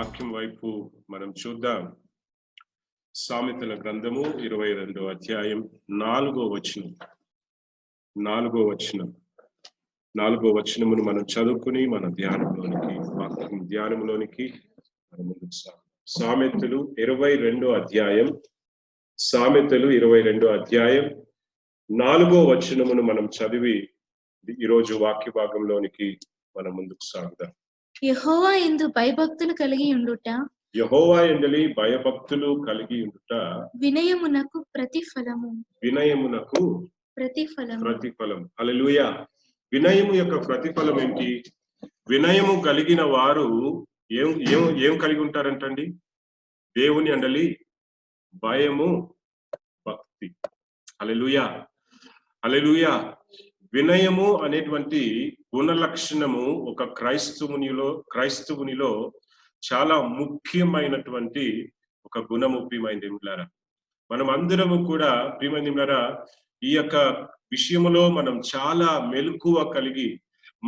వాక్యం వైపు మనం చూద్దాం. సామెతల గ్రంథము 22వ అధ్యాయం 4వ వచనం. 4వ వచనమును మనం చదువుకుని మన ధ్యానంలోనికి మనం ముందుకు సాగుదాం. సామెతలు 22వ అధ్యాయం 4వ వచనమును మనం చదివి ఈరోజు వాక్య భాగంలోనికి మనం ముందుకు సాగుదాం. యెహోవా యందు భయభక్తులు కలిగి ఉండుట వినయమునకు ప్రతిఫలం. హల్లెలూయా. వినయము యొక్క ప్రతిఫలం ఏంటి? వినయము కలిగిన వారు ఏం కలిగి ఉంటారంటండి? దేవుని అండలి భయము, భక్తి. హల్లెలూయా, హల్లెలూయా. వినయము అనేటువంటి గుణ లక్షణము ఒక క్రైస్తవునిలో చాలా ముఖ్యమైనటువంటి ఒక గుణము. ప్రియమైనదిలారా, మనం అందరము కూడా ప్రియమైనదిలారా ఈ యొక్క విషయములో మనం చాలా మెలకువ కలిగి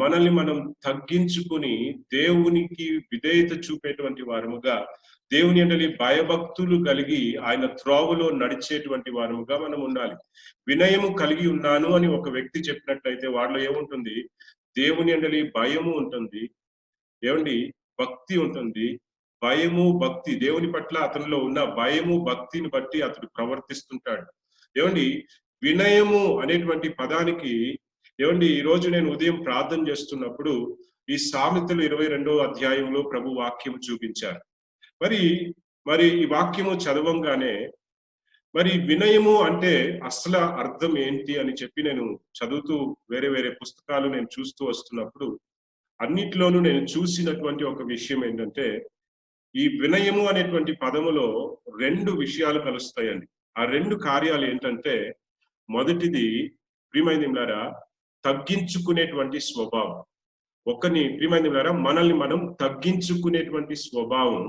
మనల్ని మనం తగ్గించుకొని దేవునికి విధేయత చూపేటువంటి వారముగా, దేవుని యందలి భయభక్తులు కలిగి ఆయన త్రోవలో నడిచేటువంటి వారముగా మనం ఉండాలి. వినయము కలిగి ఉన్నాను అని ఒక వ్యక్తి చెప్పినట్లయితే వాడిలో ఏముంటుంది? దేవుని యందలి భయము ఉంటుంది, ఏమండి, భక్తి ఉంటుంది. భయము, భక్తి, దేవుని పట్ల అతనిలో ఉన్న భయము భక్తిని బట్టి అతడు ప్రవర్తిస్తుంటాడు. ఏమండి, వినయము అనేటువంటి పదానికి ఏమండి ఈ రోజు నేను ఉదయం ప్రార్థన చేస్తున్నప్పుడు ఈ సామెతలు 22వ అధ్యాయంలో ప్రభు వాక్యము చూపించారు. మరి ఈ వాక్యము చదవంగానే మరి వినయము అంటే అసలు అర్థం ఏంటి అని చెప్పి నేను చదువుతూ వేరే పుస్తకాలు నేను చూస్తూ వస్తున్నప్పుడు అన్నిట్లోనూ నేను చూసినటువంటి ఒక విషయం ఏంటంటే, ఈ వినయము అనేటువంటి పదములో 2 విషయాలు కలుస్తాయండి. ఆ 2 కార్యాలు ఏంటంటే, మొదటిది ప్రియమైనదిలారా తగ్గించుకునేటువంటి స్వభావం. ప్రియమైనదిలారా మనల్ని మనం తగ్గించుకునేటువంటి స్వభావం.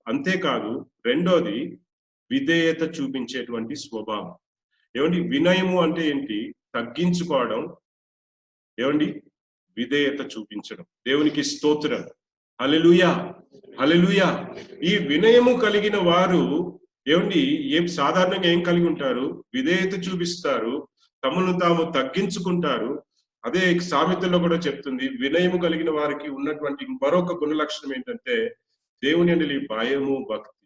అంతేకాదు రెండోది విధేయత చూపించేటువంటి స్వభావం. ఏమండి, వినయము అంటే ఏంటి? తగ్గించుకోవడం, ఏమండి, విధేయత చూపించడం. దేవునికి స్తోత్రం. హల్లెలూయా, హల్లెలూయా. ఈ వినయము కలిగిన వారు ఏమండి సాధారణంగా ఏం కలిగి ఉంటారు? విధేయత చూపిస్తారు, తమను తాము తగ్గించుకుంటారు. అదే సామెతల్లో కూడా చెప్తుంది, వినయము కలిగిన వారికి ఉన్నటువంటి మరొక గుణ లక్షణం ఏంటంటే దేవుని యందలి భయము, భక్తి.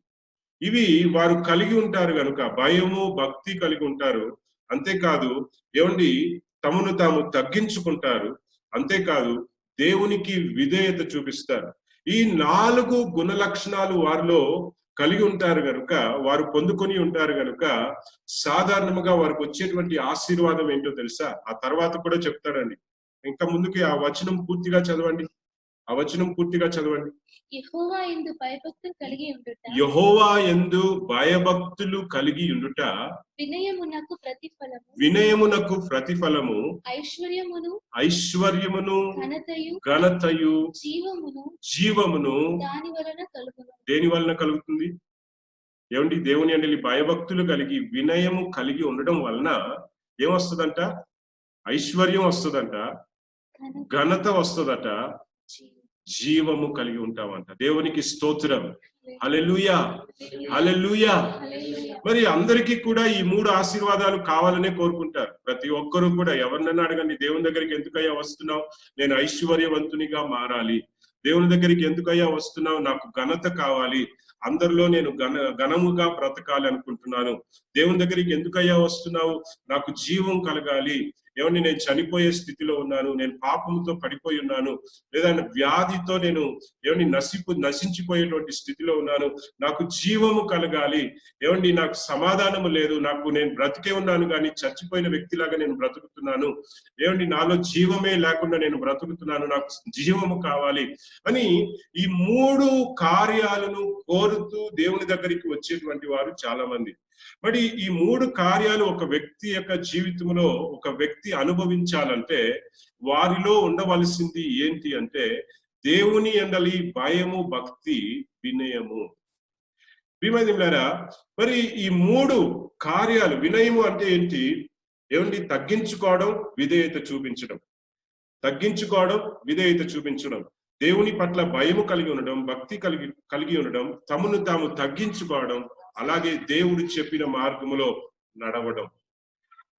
ఇవి వారు కలిగి ఉంటారు కనుక భయము, భక్తి కలిగి ఉంటారు. అంతేకాదు ఏమండి తమను తాము తగ్గించుకుంటారు. అంతేకాదు దేవునికి విధేయత చూపిస్తారు. ఈ 4 గుణ లక్షణాలు వారిలో కలిగి ఉంటారు కనుక, వారు పొందుకొని ఉంటారు కనుక సాధారణంగా వారికి వచ్చేటువంటి ఆశీర్వాదం ఏంటో తెలుసా? ఆ తర్వాత కూడా చెప్తాడండి. ఇంకా ముందుకి ఆ వచనం పూర్తిగా చదవండి. యెహోవా యందు భయభక్తులు కలిగి ఉండుట వినయమునకు ప్రతిఫలము ఐశ్వర్యమును ఘనతయు జీవమును దేని వలన కలుగుతుంది? ఏమండి, దేవుని యందలి భయభక్తులు కలిగి వినయము కలిగి ఉండడం వలన ఏమొస్తుందంట? ఐశ్వర్యం వస్తుందంట, ఘనత వస్తుందట, జీవము కలిగి ఉంటామంట. దేవునికి స్తోత్రం. హల్లెలూయా, హల్లెలూయా. మరి అందరికీ కూడా ఈ 3 ఆశీర్వాదాలు కావాలనే కోరుకుంటారు. ప్రతి ఒక్కరూ కూడా ఎవరినైనా అడగండి, దేవుని దగ్గరికి ఎందుకయ్యా వస్తున్నావు? నేను ఐశ్వర్యవంతునిగా మారాలి. దేవుని దగ్గరికి ఎందుకయ్యా వస్తున్నావు? నాకు ఘనత కావాలి, అందరిలో నేను ఘనముగా బ్రతకాలి అనుకుంటున్నాను. దేవుని దగ్గరికి ఎందుకయ్యా వస్తున్నావు? నాకు జీవం కలగాలి. ఏమండి, నేను చనిపోయే స్థితిలో ఉన్నాను, నేను పాపంతో పడిపోయి ఉన్నాను, లేదా వ్యాధితో నేను ఏమండి నశించిపోయేటువంటి స్థితిలో ఉన్నాను, నాకు జీవము కలగాలి. ఏమండి, నాకు సమాధానము లేదు, నేను బ్రతికే ఉన్నాను కానీ చచ్చిపోయిన వ్యక్తిలాగా నేను బ్రతుకుతున్నాను. ఏమండి, నాలో జీవమే లేకుండా నేను బ్రతుకుతున్నాను, నాకు జీవము కావాలి అని ఈ 3 కార్యాలను కోరుతూ దేవుని దగ్గరికి వచ్చేటువంటి వారు చాలా మంది. మరి ఈ 3 కార్యాలు ఒక వ్యక్తి యొక్క జీవితంలో ఒక వ్యక్తి అనుభవించాలంటే వారిలో ఉండవలసింది ఏంటి అంటే దేవుని యందలి భయము, భక్తి, వినయము. ప్రియమైనదిలారా, మరి ఈ 3 కార్యాలు, వినయము అంటే ఏంటి? ఏమండి, తగ్గించుకోవడం, విధేయత చూపించడం. దేవుని పట్ల భయము కలిగి ఉండడం, భక్తి కలిగి ఉండడం, తమను తాము తగ్గించుకోవడం, అలాగే దేవుడు చెప్పిన మార్గములో నడవడం.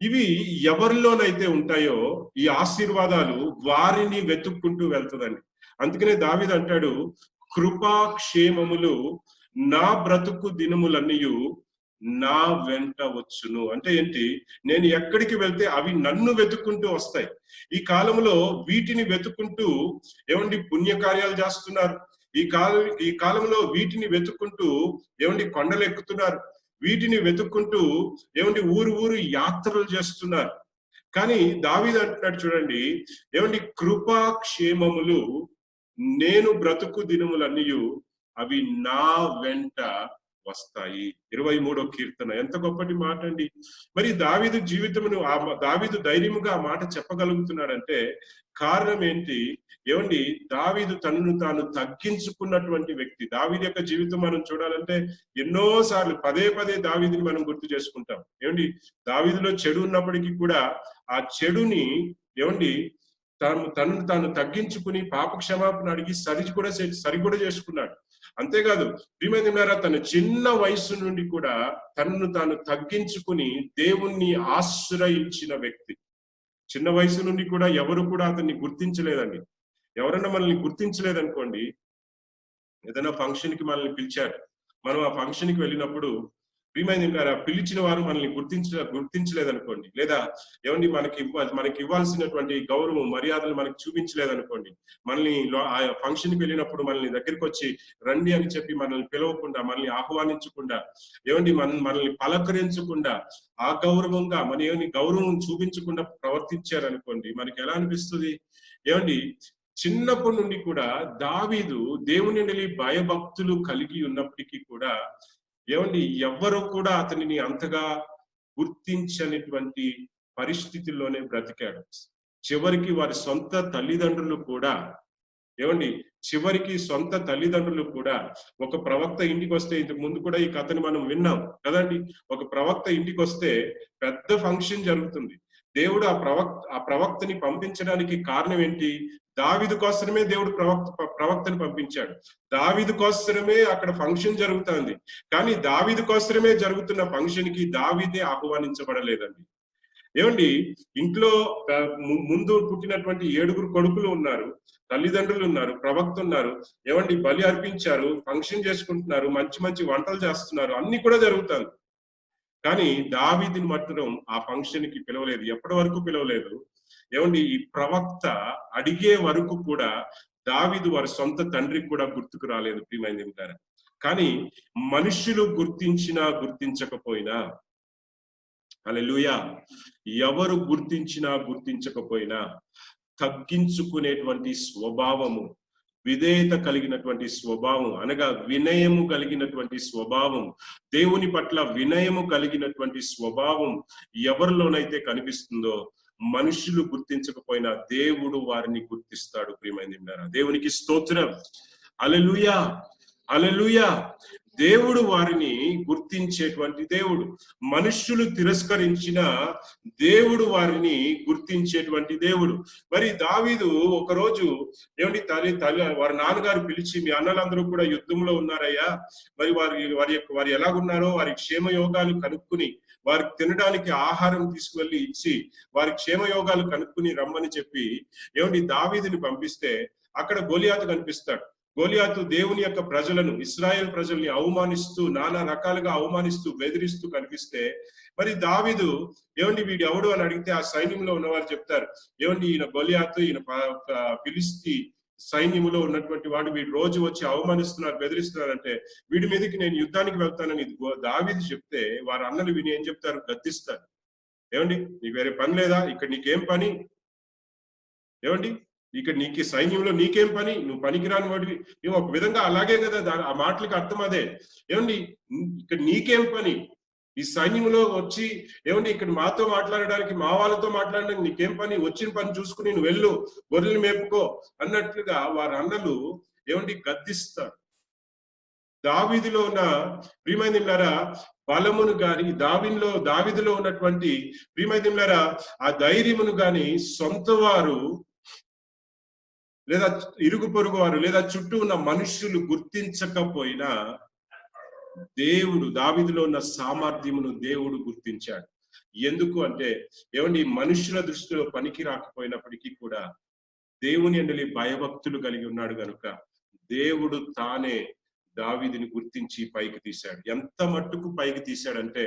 ఇవి ఎవరిలోనైతే ఉంటాయో ఈ ఆశీర్వాదాలు వారిని వెతుక్కుంటూ వెళ్తుందండి. అందుకనే దావీదు అంటాడు, కృపాక్షేమములు నా బ్రతుకు దినములన్నీయు నా వెంట వచ్చును. అంటే ఏంటి? నేను ఎక్కడికి వెళ్తే అవి నన్ను వెతుక్కుంటూ వస్తాయి. ఈ కాలంలో వీటిని వెతుక్కుంటూ ఏమండి పుణ్యకార్యాలు చేస్తున్నారు. ఈ కాలంలో వీటిని వెతుక్కుంటూ ఏమండి కొండలు ఎక్కుతున్నారు. వీటిని వెతుక్కుంటూ ఏమండి ఊరు యాత్రలు చేస్తున్నారు. కానీ దావీదు అంటున్నాడు చూడండి, ఏమండి కృపాక్షేమములు నేను బ్రతుకు దినములన్నీయు అవి నా వెంట వస్తాయి. 23వ కీర్తన ఎంత గొప్పటి మాట అండి. మరి దావీదు జీవితమును దావీదు ధైర్యముగా ఆ మాట చెప్పగలుగుతున్నాడంటే కారణం ఏంటి? ఏమండి దావీదు తనను తాను తగ్గించుకున్నటువంటి వ్యక్తి. దావీదు యొక్క జీవితం మనం చూడాలంటే ఎన్నో సార్లు పదే దావీదుని మనం గుర్తు చేసుకుంటాం. ఏమండి దావీదులో చెడు ఉన్నప్పటికీ కూడా ఆ చెడుని ఏమండి తనను తాను తగ్గించుకుని పాప క్షమాపణ అడిగి సరి కూడా చేసుకున్నాడు. అంతేకాదు ప్రియమైన తన చిన్న వయసు నుండి కూడా తనను తాను తగ్గించుకుని దేవుణ్ణి ఆశ్రయించిన వ్యక్తి. చిన్న వయసు నుండి కూడా ఎవరు కూడా అతన్ని గుర్తించలేదండి. ఎవరన్నా మనల్ని గుర్తించలేదనుకోండి, ఏదైనా ఫంక్షన్ కి మనల్ని పిలిచారు, మనం ఆ ఫంక్షన్ కి వెళ్ళినప్పుడు ప్రియమైన పిలిచిన వారు మనల్ని గుర్తించలేదనుకోండి, లేదా ఏమండి మనకి ఇవ్వాల్సినటువంటి గౌరవం మర్యాదలు మనకి చూపించలేదనుకోండి, మనల్ని ఆ ఫంక్షన్ కి వెళ్ళినప్పుడు మనల్ని దగ్గరికి వచ్చి రండి అని చెప్పి మనల్ని పిలవకుండా, మనల్ని ఆహ్వానించకుండా, ఏమండి మనల్ని పలకరించకుండా, ఆ గౌరవంగా ఏమని గౌరవం చూపించకుండా ప్రవర్తించారనుకోండి, మనకి ఎలా అనిపిస్తుంది? ఏమండి చిన్నప్పటి నుండి కూడా దావీదు దేవుని భయభక్తులు కలిగి ఉన్నప్పటికీ కూడా ఏమండి ఎవ్వరూ కూడా అతనిని అంతగా గుర్తించనిటువంటి పరిస్థితుల్లోనే బ్రతికాడు. చివరికి వారి సొంత తల్లిదండ్రులు కూడా ఒక ప్రవక్త ఇంటికి వస్తే, ఇంతకు ముందు కూడా ఈ కథని మనం విన్నాం కదండి. ఒక ప్రవక్త ఇంటికి వస్తే పెద్ద ఫంక్షన్ జరుగుతుంది. దేవుడు ఆ ప్రవక్తని పంపించడానికి కారణం ఏంటి? దావీదు కోసమే దేవుడు ప్రవక్తని పంపించాడు. దావీదు కోసమే అక్కడ ఫంక్షన్ జరుగుతుంది. కానీ దావీదు కోసమే జరుగుతున్న ఫంక్షన్ కి దావీదే ఆహ్వానించబడలేదండి. ఏమండి ఇంట్లో ముందు పుట్టినటువంటి 7 కొడుకులు ఉన్నారు, తల్లిదండ్రులు ఉన్నారు, ప్రవక్త ఉన్నారు, ఏమండి బలి అర్పించారు, ఫంక్షన్ చేసుకుంటున్నారు, మంచి వంటలు చేస్తున్నారు, అన్ని కూడా జరుగుతాయి. కానీ దావీదుని మాత్రం ఆ ఫంక్షన్ కి పిలవలేదు. ఎప్పటి వరకు పిలవలేదు? ఏమండి ఈ ప్రవక్త అడిగే వరకు కూడా దావీదు వారి సొంత తండ్రికి కూడా గుర్తుకు రాలేదు ప్రియమైన. కానీ మనుషులు గుర్తించకపోయినా, హల్లెలూయా, ఎవరు గుర్తించకపోయినా తగ్గించుకునేటువంటి స్వభావము, విధేయత కలిగినటువంటి స్వభావం, అనగా వినయము కలిగినటువంటి స్వభావం, దేవుని పట్ల వినయము కలిగినటువంటి స్వభావం ఎవరిలోనైతే కనిపిస్తుందో మనుషులు గుర్తించకపోయినా దేవుడు వారిని గుర్తిస్తాడు ప్రియమైన. దేవునికి స్తోత్రం. హల్లెలూయా, హల్లెలూయా. దేవుడు వారిని గుర్తించేటువంటి దేవుడు. మనుష్యులు తిరస్కరించిన దేవుడు వారిని గుర్తించేటువంటి దేవుడు. మరి దావీదు ఒకరోజు ఏమండి వారి నాన్నగారు పిలిచి, మీ అన్నలందరూ కూడా యుద్ధంలో ఉన్నారయ్యా, మరి వారి ఎలాగున్నారో వారి క్షేమయోగాలు కనుక్కుని, వారికి తినడానికి ఆహారం తీసుకువెళ్ళి ఇచ్చి వారి క్షేమయోగాలు కనుక్కుని రమ్మని చెప్పి ఏమండి దావీదుని పంపిస్తే అక్కడ గోలియాతు కనిపిస్తాడు. గోలియాతు దేవుని యొక్క ప్రజలను, ఇశ్రాయేల్ ప్రజల్ని అవమానిస్తూ, నానా రకాలుగా అవమానిస్తూ, బెదిరిస్తూ కనిపిస్తే మరి దావీదు ఏమండి వీడు ఎవడు అని అడిగితే ఆ సైన్యంలో ఉన్నవారు చెప్తారు, ఏమండి ఈయన గోలియాతు, ఈయన ఫిలిస్తీ సైన్యములో ఉన్నటువంటి వాడు, వీడు రోజు వచ్చి అవమానిస్తున్నారు, బెదిరిస్తున్నారంటే వీడి మీదకి నేను యుద్ధానికి వెళ్తానని దావీదు చెప్తే వారి అన్నలు విని ఏం చెప్తారు? గద్దిస్తారు. ఏమండి నీకు వేరే పని లేదా? ఇక్కడ నీకేం పని? ఏమండి ఇక్కడ నీకు సైన్యంలో నీకేం పని? నువ్వు పనికిరాని వాడివి. ఒక విధంగా అలాగే కదా, ఆ మాటలకి అర్థం అదే. ఏమండి ఇక్కడ నీకేం పని? ఈ సైన్యంలో వచ్చి ఏమండి ఇక్కడ మాతో మాట్లాడడానికి, మా వాళ్ళతో మాట్లాడడానికి నీకేం పని? వచ్చిన పని చూసుకుని నువ్వు వెళ్ళు, గొర్రెలు మేపుకో అన్నట్లుగా వారి అన్నలు ఏమండి గద్దిస్తారు. దావీదులో ఉన్న ప్రియమైనలారా బలమును గాని, దావీదులో ఉన్నటువంటి ప్రియమైనలారా ఆ ధైర్యమును గాని సొంత వారు లేదా ఇరుగు పొరుగు వారు లేదా చుట్టూ ఉన్న మనుషులు గుర్తించకపోయినా దేవుడు దావీదులో ఉన్న సామర్థ్యమును దేవుడు గుర్తించాడు. ఎందుకు అంటే ఏమండి, మనుషుల దృష్టిలో పనికి రాకపోయినప్పటికీ కూడా దేవుని యందలి భయభక్తులు కలిగి ఉన్నాడు గనుక దేవుడు తానే దావీదుని గుర్తించి పైకి తీశాడు. ఎంత మట్టుకు పైకి తీశాడంటే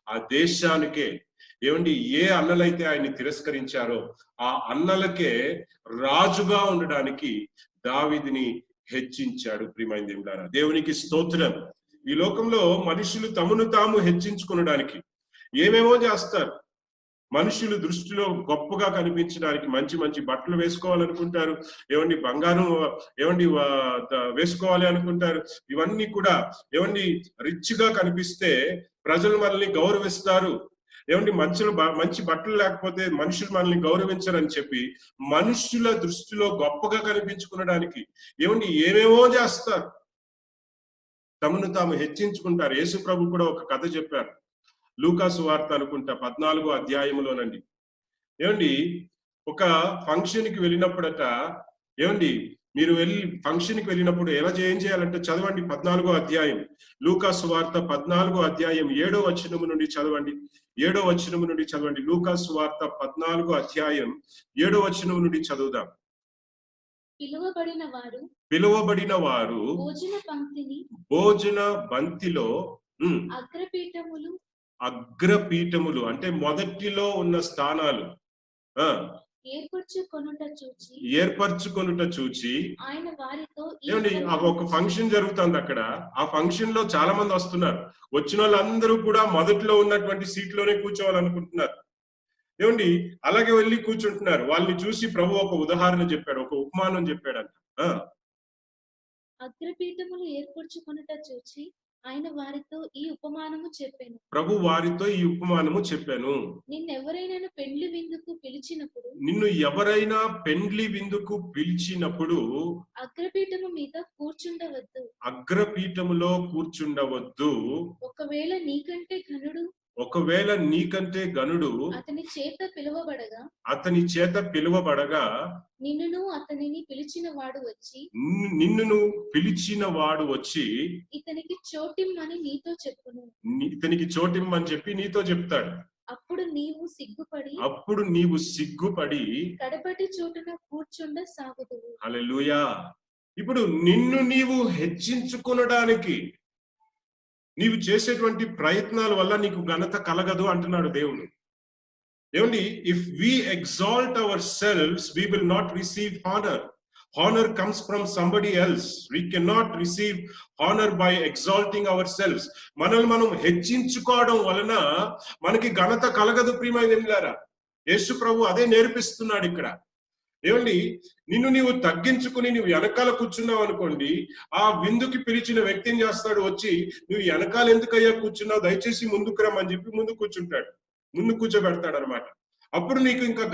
ఆ దేశానికే, ఏమండి, ఏ అన్నలైతే ఆయన్ని తిరస్కరించారో ఆ అన్నలకే రాజుగా ఉండడానికి దావీదుని హెచ్చించాడు. ప్రియమైన దేవులారా, దేవునికి స్తోత్రం. ఈ లోకంలో మనుషులు తమను తాము హెచ్చించుకునడానికి ఏమేమో చేస్తారు. మనుషులు దృష్టిలో గొప్పగా కనిపించడానికి మంచి మంచి బట్టలు వేసుకోవాలనుకుంటారు, ఏమండి బంగారం ఏమండి వేసుకోవాలి అనుకుంటారు. ఇవన్నీ కూడా ఏమండి రిచ్ గా కనిపిస్తే ప్రజలు మనల్ని గౌరవిస్తారు. ఏమండి మంచి బట్టలు లేకపోతే మనుషులు మనల్ని గౌరవించరని చెప్పి మనుషుల దృష్టిలో గొప్పగా కనిపించుకునడానికి ఏమండి ఏమేమో చేస్తారు, తమను తాము హెచ్చించుకుంటారు. యేసు ప్రభు కూడా ఒక కథ చెప్పారు, లూకా సువార్త అనుకుంటా 14వ అధ్యాయంలోనండి. ఏమండి, ఒక ఫంక్షన్ కి వెళ్ళినప్పుడట, ఏమండి మీరు ఫంక్షన్ కి వెళ్ళినప్పుడు ఏం చేయాలంటే చదవండి 14వ అధ్యాయం, లూకా సువార్త 14వ అధ్యాయం 7వ వచనము నుండి చదవండి. 7వ వచనము నుండి చదవండి. లూకా సువార్త 14వ అధ్యాయం 7వ వచనము నుండి చదువుదాం. పిలువబడిన వారు భోజన బంతిలో అగ్రపీఠములు అంటే మొదటిలో ఉన్న స్థానాలు ఏర్పరచుకొనుట చూచి ఆయన వారితో, ఏమండి ఒక ఫంక్షన్ జరుగుతుంది అక్కడ. ఆ ఫంక్షన్ లో చాలా మంది వస్తున్నారు. వచ్చిన వాళ్ళందరూ కూడా మొదట్లో ఉన్నటువంటి సీట్లోనే కూర్చోవాలనుకుంటున్నారు. ఏమండి అలాగే వెళ్ళి కూర్చుంటున్నారు. వాళ్ళని చూసి ప్రభు ఒక ఉదాహరణ చెప్పాడు, ఒక ఉపమానం చెప్పాడంట. అగ్రపీఠములు ఏర్పరచుకొనుట చూచి ఆయన వారితో ఈ ఉపమానము చెప్పాను. ప్రభు వారితో ఈ ఉపమానము చెప్పాను. నిన్ను ఎవరైనా పెండ్లి విందుకు పిలిచినప్పుడు అగ్రపీఠము మీద కూర్చుండవద్దు. అగ్రపీఠములో కూర్చుండవద్దు. ఒకవేళ నీకంటే గనుడు అతని చేత పిలువబడగా నిన్నును పిలిచిన వాడు వచ్చి ఇతనికి చోటిమ్మని చెప్పి నీతో చెప్తాడు. అప్పుడు నీవు సిగ్గుపడి కడపటి చోటున కూర్చుండ సాగుదువు. హల్లెలూయా. ఇప్పుడు నిన్ను నీవు హెచ్చించుకొనడానికి నీవు చేసేటువంటి ప్రయత్నాల వల్ల నీకు ఘనత కలగదు అంటున్నాడు దేవుడు. ఏమండి, if we exalt ourselves we will not receive honour. Honour comes from somebody else. We can not receive honour by exalting ourselves. మనల్ని మనం హెచ్చించుకోవడం వలన మనకి ఘనత కలగదు. ప్రియమైన దేవులారా, యేసు ప్రభు అదే నేర్పిస్తున్నాడు ఇక్కడ. ఏమండి, నిన్ను నీవు తగ్గించుకుని నువ్వు వెనకాల కూర్చున్నావు అనుకోండి, ఆ విందుకి పిలిచిన వ్యక్తి ఏం చేస్తాడు, వచ్చి నువ్వు వెనకాల ఎందుకయ్యా కూర్చున్నావు, దయచేసి ముందుకు రమ్మని చెప్పి ముందు కూర్చోబెడతాడు అనమాట. అప్పుడు నీకు ఇంకా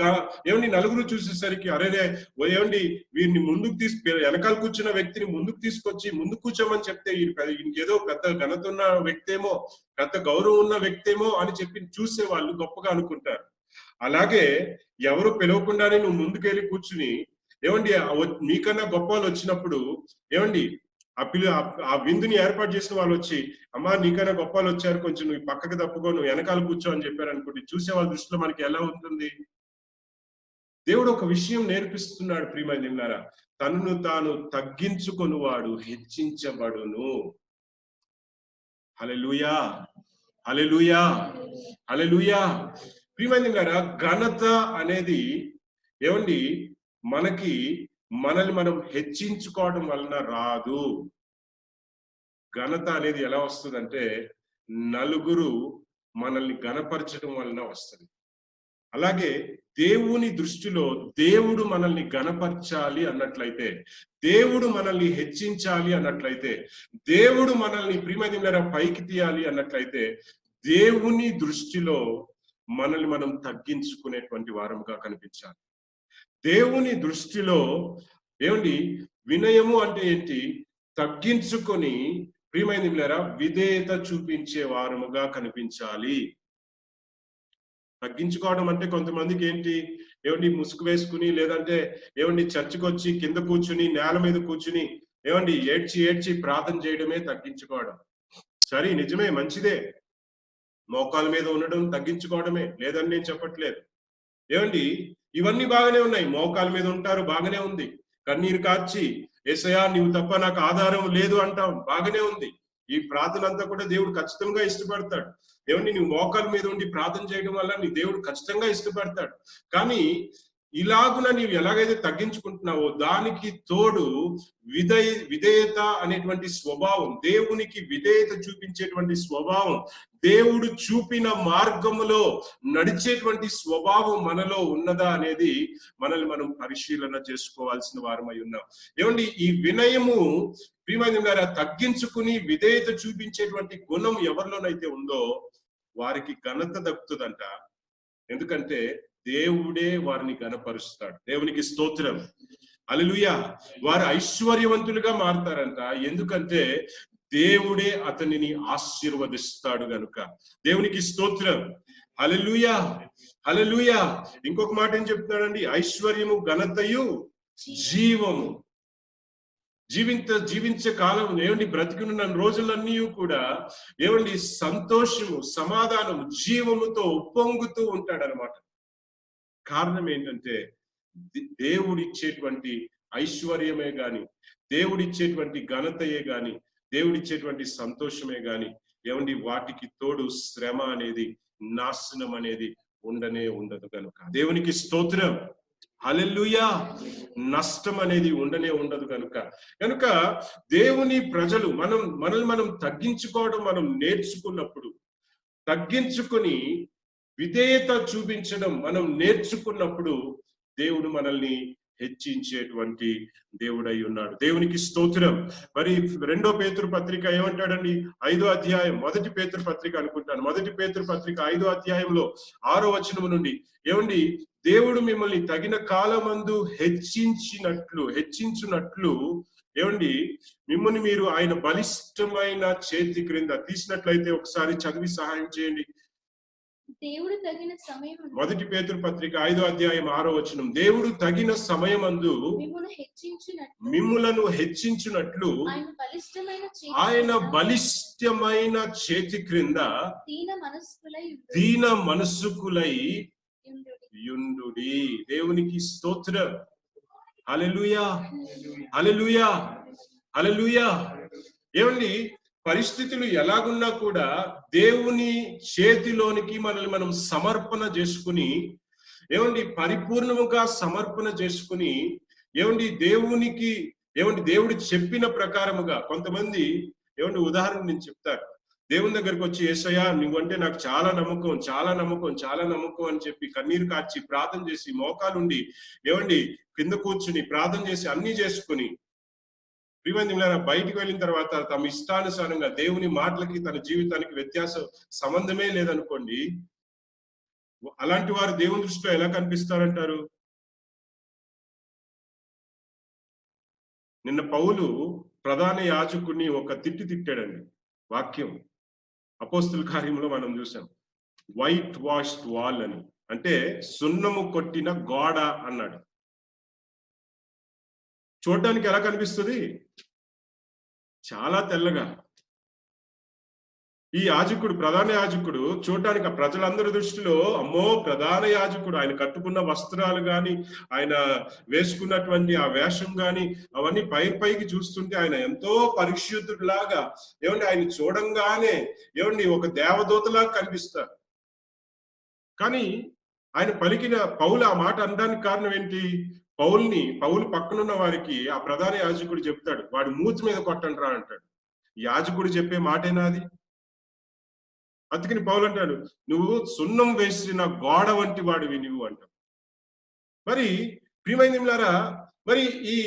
ఏమండి నలుగురు చూసేసరికి అరేరే ఏమండి వీరిని వెనకాల కూర్చున్న వ్యక్తిని ముందుకు తీసుకొచ్చి ముందు కూర్చోమని చెప్తే ఇంకేదో పెద్ద ఘనత ఉన్న వ్యక్తేమో, పెద్ద గౌరవం ఉన్న వ్యక్తేమో అని చెప్పి చూసే వాళ్ళు గొప్పగా అనుకుంటారు. అలాగే ఎవరు పిలవకుండానే నువ్వు ముందుకెళ్ళి కూర్చుని, ఏమండి మీకన్నా గొప్ప వాళ్ళు వచ్చినప్పుడు, ఏమండి ఆ విందుని ఏర్పాటు చేసిన వాళ్ళు వచ్చి, అమ్మా నీకన్నా గొప్ప వాళ్ళు వచ్చారు, కొంచెం నువ్వు పక్కకు తప్పుకో, నువ్వు వెనకాల కూర్చో అని చెప్పారు అనుకోండి, చూసే వాళ్ళ దృష్టిలో మనకి ఎలా ఉంటుంది? దేవుడు ఒక విషయం నేర్పిస్తున్నాడు ప్రియమైన దేవులారా, తనను తాను తగ్గించుకొని వాడు హెచ్చించబడును. హల్లెలూయా, హల్లెలూయా, హల్లెలూయా. ప్రియమైన దేవులారా, ఘనత అనేది ఏమండి మనల్ని మనం హెచ్చించుకోవడం వలన రాదు. ఘనత అనేది ఎలా వస్తుందంటే నలుగురు మనల్ని ఘనపరచడం వలన వస్తుంది. అలాగే దేవుని దృష్టిలో దేవుడు మనల్ని ఘనపరచాలి అన్నట్లయితే, దేవుడు మనల్ని హెచ్చించాలి అన్నట్లయితే, దేవుడు మనల్ని ప్రియమైన పైకి తీయాలి అన్నట్లయితే, దేవుని దృష్టిలో మనల్ని మనం తగ్గించుకునేటువంటి వారముగా కనిపించాలి. దేవుని దృష్టిలో ఏమండి వినయము అంటే ఏంటి? తగ్గించుకొని ప్రియమైన విధేయత చూపించే వారముగా కనిపించాలి. తగ్గించుకోవడం అంటే కొంతమందికి ఏంటి, ఏమండి ముసుగు వేసుకుని, లేదంటే ఏమండి చర్చికి వచ్చి కింద కూర్చుని, నేల మీద కూర్చుని ఏమండి ఏడ్చి ఏడ్చి ప్రార్థన చేయడమే తగ్గించుకోవడం. సరే, నిజమే, మంచిదే. మోకాల మీద ఉండడం తగ్గించుకోవడమే, లేదని నేను చెప్పట్లేదు. ఏమండి ఇవన్నీ బాగానే ఉన్నాయి. మోకాల మీద ఉంటారు, బాగానే ఉంది. కన్నీరు కార్చి యేసయ్యా నీవు తప్ప నాకు ఆధారం లేదు అంటాం, బాగానే ఉంది. ఈ ప్రార్థన అంతా కూడా దేవుడు ఖచ్చితంగా ఇష్టపడతాడు. ఏమండి నువ్వు మోకాల మీద ఉండి ప్రార్థన చేయడం వల్ల నీ దేవుడు ఖచ్చితంగా ఇష్టపడతాడు. కానీ ఇలాగున నీవు ఎలాగైతే తగ్గించుకుంటున్నావో దానికి తోడు విధేయత అనేటువంటి స్వభావం, దేవునికి విధేయత చూపించేటువంటి స్వభావం, దేవుడు చూపిన మార్గములో నడిచేటువంటి స్వభావం మనలో ఉన్నదా అనేది మనల్ని మనం పరిశీలన చేసుకోవాల్సిన వారమై ఉన్నాం. ఏమండి ఈ వినయము ప్రియమైన గారు తగ్గించుకుని విధేయత చూపించేటువంటి గుణం ఎవరిలోనైతే ఉందో వారికి ఘనత దక్కుతుందంట. ఎందుకంటే దేవుడే వారిని ఘనపరుస్తాడు. దేవునికి స్తోత్రం, హల్లెలూయా. వారు ఐశ్వర్యవంతులుగా మారతారంట. ఎందుకంటే దేవుడే అతనిని ఆశీర్వదిస్తాడు గనుక. దేవునికి స్తోత్రం, హల్లెలూయా, హల్లెలూయా. ఇంకొక మాట ఏం చెప్తున్నాడండి? ఐశ్వర్యము, ఘనతయు, జీవము. జీవించే కాలం ఏమండి, బ్రతికున్న రోజులన్నీ కూడా ఏమండి సంతోషము, సమాధానము, జీవముతో ఉప్పొంగుతూ ఉంటాడనమాట. కారణం ఏంటంటే దేవుడిచ్చేటువంటి ఐశ్వర్యమే గాని, దేవుడిచ్చేటువంటి ఘనతయే గాని, దేవుడిచ్చేటువంటి సంతోషమే గాని ఏమండి వాటికి తోడు శ్రమ అనేది, నాశనం అనేది ఉండనే ఉండదు కనుక. దేవునికి స్తోత్రం, హల్లెలూయా. నష్టం అనేది ఉండనే ఉండదు కనుక దేవుని ప్రజలు మనల్ని మనం తగ్గించుకోవడం మనం నేర్చుకున్నప్పుడు, తగ్గించుకుని విధేయత చూపించడం మనం నేర్చుకున్నప్పుడు దేవుడు మనల్ని హెచ్చించేటువంటి దేవుడై ఉన్నాడు. దేవునికి స్తోత్రం. మరి 2 పేతురు పత్రిక ఏమంటాడండి? 5వ అధ్యాయం, 1 పేతురు పత్రిక అనుకుంటాను, 1 పేతురు పత్రిక 5వ అధ్యాయంలో 6వ వచనం నుండి ఏమండి, దేవుడు మిమ్మల్ని తగిన కాలమందు హెచ్చించునట్లు ఏమండి మిమ్మల్ని మీరు ఆయన బలిష్టమైన చేతి క్రింద తీసినట్లయితే ఒకసారి చదివి సహాయం చేయండి. దేవుడు తగిన సమయం 1 పేతురు పత్రిక 5వ అధ్యాయం 6వ వచనం. దేవుడు తగిన సమయమందు మిమ్ములను హెచ్చించునట్లు ఆయన బలిష్టమైన చేతి క్రింద దీన మనస్కులై యుండుడి. దేవునికి స్తోత్రం, హల్లెలూయా, హల్లెలూయా, హల్లెలూయా. ఏమండి పరిస్థితులు ఎలాగున్నా కూడా దేవుని చేతిలోనికి మనల్ని మనం సమర్పణ చేసుకుని ఏమండి పరిపూర్ణముగా సమర్పణ చేసుకుని ఏమండి దేవుడు చెప్పిన ప్రకారముగా, కొంతమంది ఏమండి ఉదాహరణ నేను చెప్తాను, దేవుని దగ్గరికి వచ్చి యేసయ్యా నువ్వంటే నాకు చాలా నమ్మకం, చాలా నమ్మకం, చాలా నమ్మకం అని చెప్పి కన్నీరు కార్చి ప్రార్థన చేసి మోకాలుండి ఏమండి కింద కూర్చుని ప్రార్థన చేసి అన్ని చేసుకుని బయటికి వెళ్ళిన తర్వాత తమ ఇష్టానుసారంగా దేవుని మాటలకి తన జీవితానికి వ్యత్యాసం సంబంధమే లేదనుకోండి, అలాంటి వారు దేవుని దృష్టిలో ఎలా కనిపిస్తారంటారు? నిన్న పౌలు ప్రధాన యాజకుడిని ఒక తిట్టాడండి. వాక్యం అపోస్తుల కార్యంలో మనం చూసాం. వైట్ వాష్డ్ వాల్ అని, అంటే సున్నము కొట్టిన గోడ అన్నాడు. చూడటానికి ఎలా కనిపిస్తుంది? చాలా తెల్లగా. ఈ యాజకుడు, ప్రధాన యాజకుడు చూడటానికి ప్రజలందరి దృష్టిలో అమ్మో ప్రధాన యాజకుడు, ఆయన కట్టుకున్న వస్త్రాలు గాని, ఆయన వేసుకున్నటువంటి ఆ వేషం గాని అవన్నీ పైకి చూస్తుంటే ఆయన ఎంతో పరిశుద్ధుడిలాగా ఏమండి ఆయన చూడంగానే ఏమండి ఒక దేవదూతలాగా కనిపిస్తారు. కానీ ఆయన పలికిన పౌలు ఆ మాట అనడానికి కారణం ఏంటి? పౌలు పక్కనున్న వారికి ఆ ప్రధాన యాజకుడు చెప్తాడు, వాడి మూతి మీద కొట్టండి రా అంటాడు. యాజకుడు చెప్పే మాటేనా అది? అందుకని పౌలు అంటాడు, నువ్వు సున్నం వేసిన గోడ వంటి వాడివి నువ్వు అంటావు. మరి ప్రియమైనలారా, మరి ఈ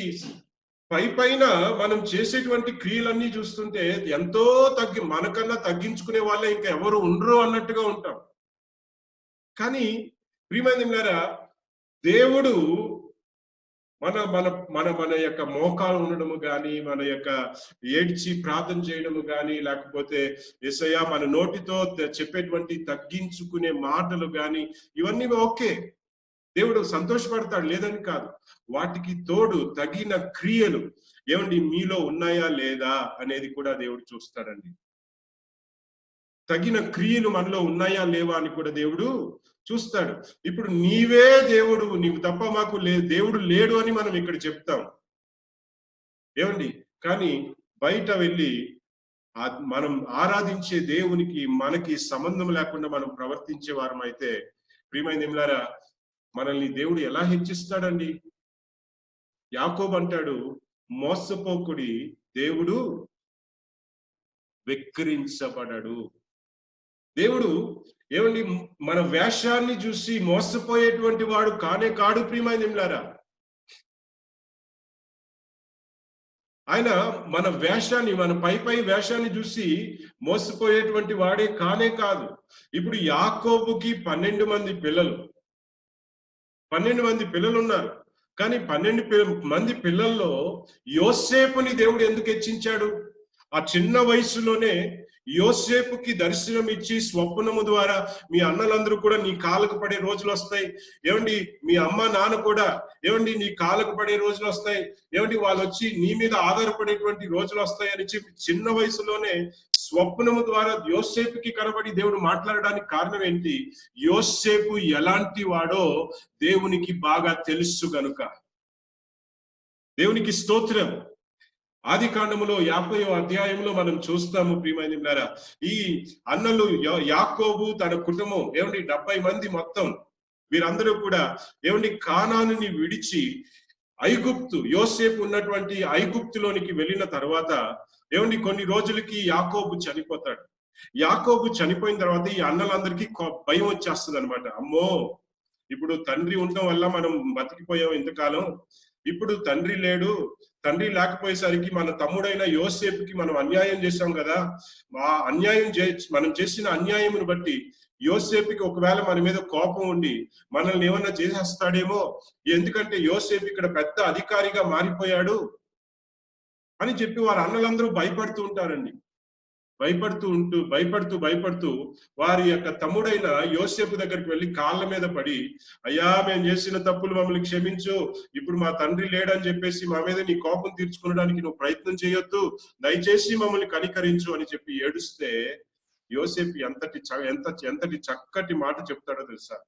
పైన మనం చేసేటువంటి క్రియలన్నీ చూస్తుంటే ఎంతో మనకన్నా తగ్గించుకునే వాళ్ళే ఇంకా ఎవరు ఉండరు అన్నట్టుగా ఉంటాం. కానీ ప్రియమైనలారా, దేవుడు మన మన మన మన యొక్క మోకాలు ఉండడము గాని, మన యొక్క ఏడ్చి ప్రార్థన చేయడము గాని, లేకపోతే యేసయ్యా మన నోటితో చెప్పేటువంటి తగ్గించుకునే మాటలు గాని, ఇవన్నీ ఓకే. దేవుడు సంతోషపడతాడు, లేదని కాదు. వాటికి తోడు తగిన క్రియలు ఏమండి మీలో ఉన్నాయా లేదా అనేది కూడా దేవుడు చూస్తాడండి. తగిన క్రియలు మనలో ఉన్నాయా లేవా అని కూడా దేవుడు చూస్తాడు. ఇప్పుడు నీవే దేవుడు, నీవు తప్ప మాకు దేవుడు లేడు అని మనం ఇక్కడ చెప్తాం ఏమండి. కానీ బయట వెళ్ళి మనం ఆరాధించే దేవునికి మనకి సంబంధం లేకుండా మనం ప్రవర్తించే వారం అయితే ప్రియమైన దేవులారా, మనల్ని దేవుడు ఎలా హెచ్చిస్తాడండి. యాకోబు అంటాడు, మోసపోకుడి, దేవుడు వెక్కిరించబడడు. దేవుడు ఏమండి మన వేషాన్ని చూసి మోసపోయేటువంటి వాడు కానే కాడు ప్రియమైన దేవులారా. ఆయన మన వేషాన్ని, మన పై వేషాన్ని చూసి మోసపోయేటువంటి వాడే కానే కాదు. ఇప్పుడు యాకోబుకి 12 మంది పిల్లలు, 12 మంది పిల్లలు ఉన్నారు. కానీ 12 మంది పిల్లల్లో యోసేపుని దేవుడు ఎందుకు హెచ్చించాడు? ఆ చిన్న వయసులోనే యోసేపుకి దర్శనం ఇచ్చి స్వప్నము ద్వారా మీ అన్నలందరూ కూడా నీ కాళ్ళకు పడే రోజులు వస్తాయి ఏమండి, మీ అమ్మ నాన్న కూడా ఏమండి నీ కాళ్ళకు పడే రోజులు వస్తాయి ఏమండి, వాళ్ళు వచ్చి నీ మీద ఆధారపడేటువంటి రోజులు వస్తాయి అని చెప్పి చిన్న వయసులోనే స్వప్నము ద్వారా యోసేపుకి కనబడి దేవుడు మాట్లాడడానికి కారణం ఏంటి? యోసేపు ఎలాంటి వాడో దేవునికి బాగా తెలుసు గనుక. దేవునికి స్తోత్రం. ఆదికాండములో 50వ అధ్యాయంలో మనం చూస్తాము ప్రియమైన దేవులారా, ఈ అన్నలు యాకోబు తన కుటుంబం ఏమండి 70 మంది మొత్తం వీరందరూ కూడా ఏమండి కానానుని విడిచి ఐగుప్తు, యోసేపు ఉన్నటువంటి ఐగుప్తులోనికి వెళ్ళిన తర్వాత ఏమండి కొన్ని రోజులకి యాకోబు చనిపోతాడు. యాకోబు చనిపోయిన తర్వాత ఈ అన్నలందరికీ భయం వచ్చేస్తుంది అనమాట. అమ్మో, ఇప్పుడు తండ్రి ఉండటం వల్ల మనం బతికిపోయాం ఇంతకాలం, ఇప్పుడు తండ్రి లేడు, తండ్రి లేకపోయేసరికి మన తమ్ముడైన యోసేపుకి మనం అన్యాయం చేశాం కదా, ఆ అన్యాయం మనం చేసిన అన్యాయమును బట్టి యోసేపుకి ఒకవేళ మన మీద కోపం ఉండి మనల్ని ఏమన్నా చేసేస్తాడేమో, ఎందుకంటే యోసేపు ఇక్కడ పెద్ద అధికారిగా మారిపోయాడు అని చెప్పి వారి అన్నలందరూ భయపడుతూ ఉంటారండి. భయపడుతూ వారి యొక్క తమ్ముడైన యోసేపు దగ్గరికి వెళ్ళి కాళ్ళ మీద పడి, అయ్యా మేము చేసిన తప్పులు మమ్మల్ని క్షమించు, ఇప్పుడు మా తండ్రి లేడని చెప్పేసి మా మీద నీ కోపం తీర్చుకోవడానికి నువ్వు ప్రయత్నం చేయొద్దు, దయచేసి మమ్మల్ని కనికరించు అని చెప్పి ఏడుస్తే యోసేపు ఎంతటి చక్కటి మాట చెప్తాడో తెలుసా?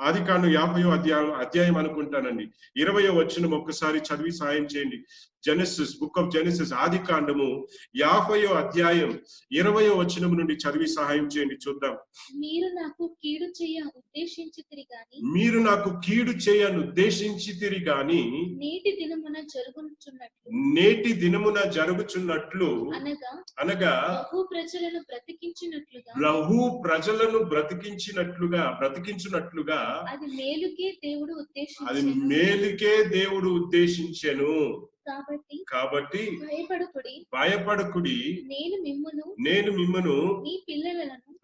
ఆదికాండం 50వ అధ్యాయం అనుకుంటానండి, 20వ వచనం ఒక్కసారి చదివి సాయం చేయండి. జెనసిస్, బుక్ ఆఫ్ జెనసిస్, ఆదికాండము 50వ అధ్యాయం 20వ వచనం నుండి చదివి సహాయం చేయండి, చూద్దాం. మీరు నాకు కీడు చేయ ఉద్దేశించితిరి గాని నేటి దినమున జరుగుచున్నట్లు అనగా బహు ప్రజలను బ్రతికించున్నట్లుగా అది మేలుకే దేవుడు ఉద్దేశించెను. కాబట్టి భయపడకుడి, నేను మిమ్మును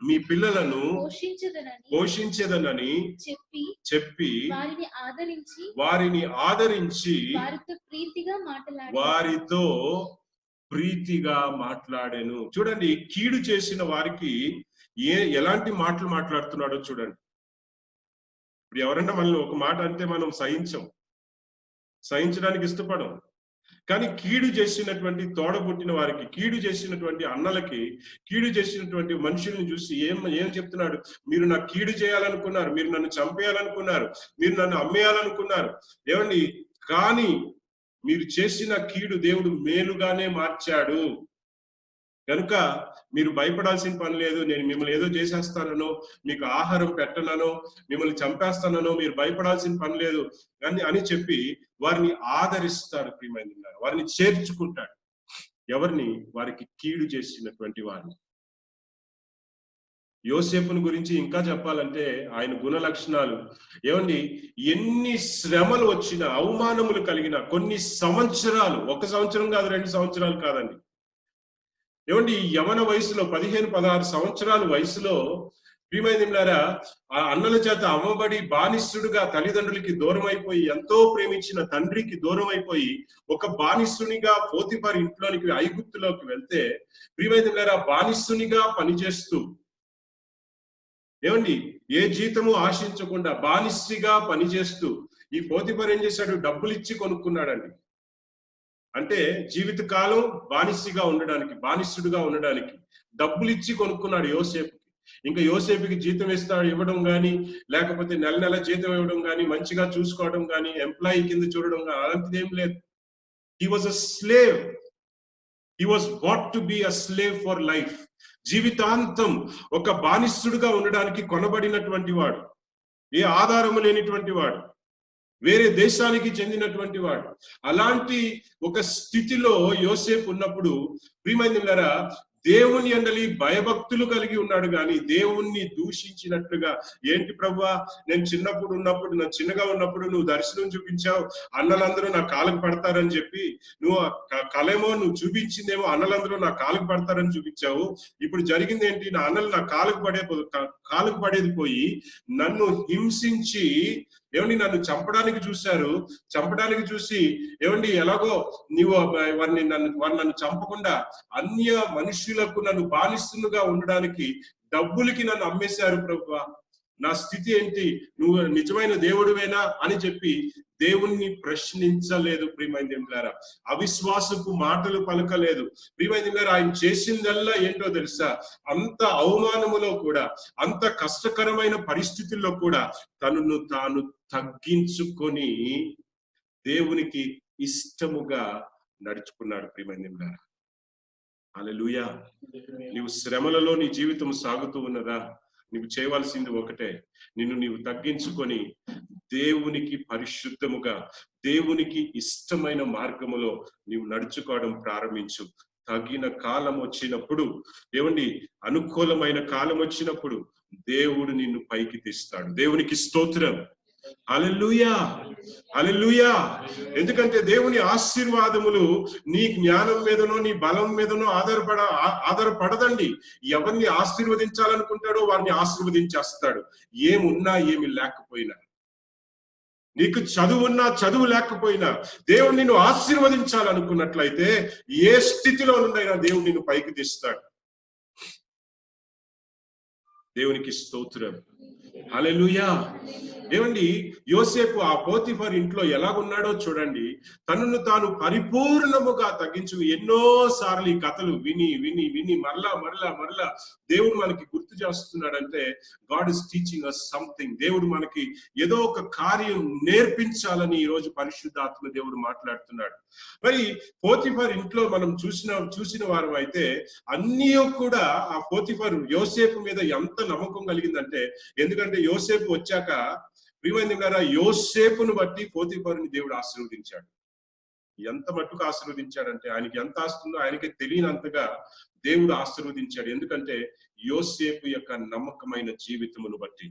మీ పిల్లలను పోషించదనని చెప్పి వారిని ఆదరించి వారితో ప్రీతిగా మాట్లాడాను. చూడండి, కీడు చేసిన వారికి ఎలాంటి మాటలు మాట్లాడుతున్నాడో చూడండి. ఇప్పుడు ఎవరన్నా మనల్ని ఒక మాట అంటే మనం సహించడానికి ఇష్టపడం. కానీ కీడు చేసినటువంటి తోడబుట్టిన వారికి, కీడు చేసినటువంటి అన్నలకి, కీడు చేసినటువంటి మనుషుల్ని చూసి ఏం చెప్తున్నాడు? మీరు నాకు కీడు చేయాలనుకున్నారు, మీరు నన్ను చంపేయాలనుకున్నారు, మీరు నన్ను అమ్మేయాలనుకున్నారు ఏమండి, కానీ మీరు చేసిన కీడు దేవుడు మేలుగానే మార్చాడు. కనుక మీరు భయపడాల్సిన పని లేదు. నేను మిమ్మల్ని ఏదో చేసేస్తానో, మీకు ఆహారం పెట్టనో, మిమ్మల్ని చంపేస్తానో మీరు భయపడాల్సిన పని లేదు అని చెప్పి వారిని ఆదరిస్తాడు. ప్రియమైన వారిని చేర్చుకుంటాడు. ఎవరిని? వారికి కీడు చేసినటువంటి వారిని. యోసేపుని గురించి ఇంకా చెప్పాలంటే ఆయన గుణ లక్షణాలు ఏమండి, ఎన్ని శ్రమలు వచ్చినా, అవమానములు కలిగిన కొన్ని సంవత్సరాలు, 1 సంవత్సరం కాదు, 2 సంవత్సరాలు కాదండి ఏమండి, యవన వయసులో 15-16 సంవత్సరాల వయసులో ప్రియమైనలారా ఆ అన్నల చేత అమ్మబడి బానిసుడుగా తల్లిదండ్రులకి దూరం అయిపోయి, ఎంతో ప్రేమించిన తండ్రికి దూరం అయిపోయి ఒక బానిసునిగా పోతిఫర్ ఇంట్లోనికి ఐగుప్తులోకి వెళ్తే ప్రియమైనలారా బానిసునిగా పనిచేస్తూ ఏమండి, ఏ జీతము ఆశించకుండా బానిసగా పనిచేస్తూ ఈ పోతిఫర్ ఏం చేశాడు? డబ్బులు ఇచ్చి కొనుక్కున్నాడండి. అంటే జీవితకాలం బానిసగా ఉండడానికి, బానిసుడుగా ఉండడానికి డబ్బులు ఇచ్చి కొనుక్కున్నాడు యోసేపుకి. ఇంకా యోసేపుకి జీతం ఇవ్వడం గాని, లేకపోతే నెల నెల జీతం ఇవ్వడం గాని, మంచిగా చూసుకోవడం గాని, ఎంప్లాయీ కింద చూడడం గాని అలాంటిది ఏం లేదు. He was a slave. He was bat to be a slave for life. జీవితాంతం ఒక బానిసుడుగా ఉండడానికి కొనబడినటువంటి వాడు, ఏ ఆధారము లేనిటువంటి వాడు, వేరే దేశానికి చెందినటువంటి వాడు. అలాంటి ఒక స్థితిలో యోసేపు ఉన్నప్పుడు ప్రియమైనలారా, దేవుని యందలి భయభక్తులు కలిగి ఉన్నాడు గాని దేవుణ్ణి దూషించినట్లుగా, ఏంటి ప్రభువా, నేను చిన్నగా ఉన్నప్పుడు నువ్వు దర్శనం చూపించావు, అన్నలందరూ నా కాలుకు పడతారని చెప్పి, నువ్వు కలేమో నువ్వు చూపించిందేమో అన్నలందరూ నా కాలుకు పడతారని చూపించావు. ఇప్పుడు జరిగింది ఏంటి? నా అన్నలు నా కాలుకు పడేది పోయి నన్ను హింసించి ఏమండి నన్ను చంపడానికి చూసి ఏమండి ఎలాగో నీవు వారిని నన్ను చంపకుండా అన్య మనుషులకు నన్ను బానిస్తున్నగా ఉండడానికి డబ్బులకి నన్ను అమ్మేశారు ప్రభువా, నా స్థితి ఏంటి? నువ్వు నిజమైన దేవుడివేనా అని చెప్పి దేవుణ్ణి ప్రశ్నించలేదు. ప్రియమైన దేవులారా, అవిశ్వాసపు మాటలు పలకలేదు. ప్రియమైన దేవులారా, ఆయన చేసిందల్లా ఏంటో తెలుసా? అంత అవమానములో కూడా, అంత కష్టకరమైన పరిస్థితుల్లో కూడా తనను తాను తగ్గించుకొని దేవునికి ఇష్టముగా నడుచుకున్నాడు. ప్రియమైన దేవులారా, హల్లెలూయా. నీవు శ్రమలలో నీ జీవితం సాగుతూ ఉన్నదా? నీవు చేయవలసింది ఒకటే, నీవు తగ్గించుకొని దేవునికి పరిశుద్ధముగా, దేవునికి ఇష్టమైన మార్గములో నీవు నడుచుకోవడం ప్రారంభించు. తగిన కాలం వచ్చినప్పుడు, ఏమండి, అనుకూలమైన కాలం వచ్చినప్పుడు దేవుడు నిన్ను పైకి తీస్తాడు. దేవునికి స్తోత్రం. హల్లెలూయా, హల్లెలూయా. ఎందుకంటే దేవుని ఆశీర్వాదములు నీ జ్ఞానం మీదనో నీ బలం మీదనో ఆధారపడదండి. ఎవరిని ఆశీర్వదించాలనుకుంటాడో వారిని ఆశీర్వదించేస్తాడు, ఏమున్నా ఏమి లేకపోయినా. నీకు చదువున్నా చదువు లేకపోయినా దేవుడు నిన్ను ఆశీర్వదించాలనుకున్నట్లయితే ఏ స్థితిలో నుండైనా దేవుడు నిన్ను పైకి తీస్తాడు. దేవునికి స్తోత్రం. హల్లెలూయా. ఏమండి, యోసేపు ఆ పోతిఫర్ ఇంట్లో ఎలాగున్నాడో చూడండి. తనను తాను పరిపూర్ణముగా తగ్గించు. ఎన్నో సార్లు ఈ కథలు విని విని విని మరలా దేవుడు మనకి గుర్తు చేస్తున్నాడంటే, God is teaching us something. దేవుడు మనకి ఏదో ఒక కార్యం నేర్పించాలని ఈ రోజు పరిశుద్ధాత్మ దేవుడు మాట్లాడుతున్నాడు. మరి పోతిఫర్ ఇంట్లో మనం చూసిన వారం అయితే అన్నీ కూడా ఆ పోతిఫర్ యోసేపు మీద ఎంత నమ్మకం కలిగిందంటే, ఎందుకంటే యోసేపు వచ్చాక ప్రియమైన యోసేపును బట్టి పోతిఫరుని దేవుడు ఆశీర్వదించాడు. ఎంత మట్టుకు ఆశీర్వదించాడంటే, ఆయనకి ఎంత ఆస్తుందో ఆయనకి తెలియనంతగా దేవుడు ఆశీర్వదించాడు. ఎందుకంటే యోసేపు యొక్క నమ్మకమైన జీవితమును బట్టి.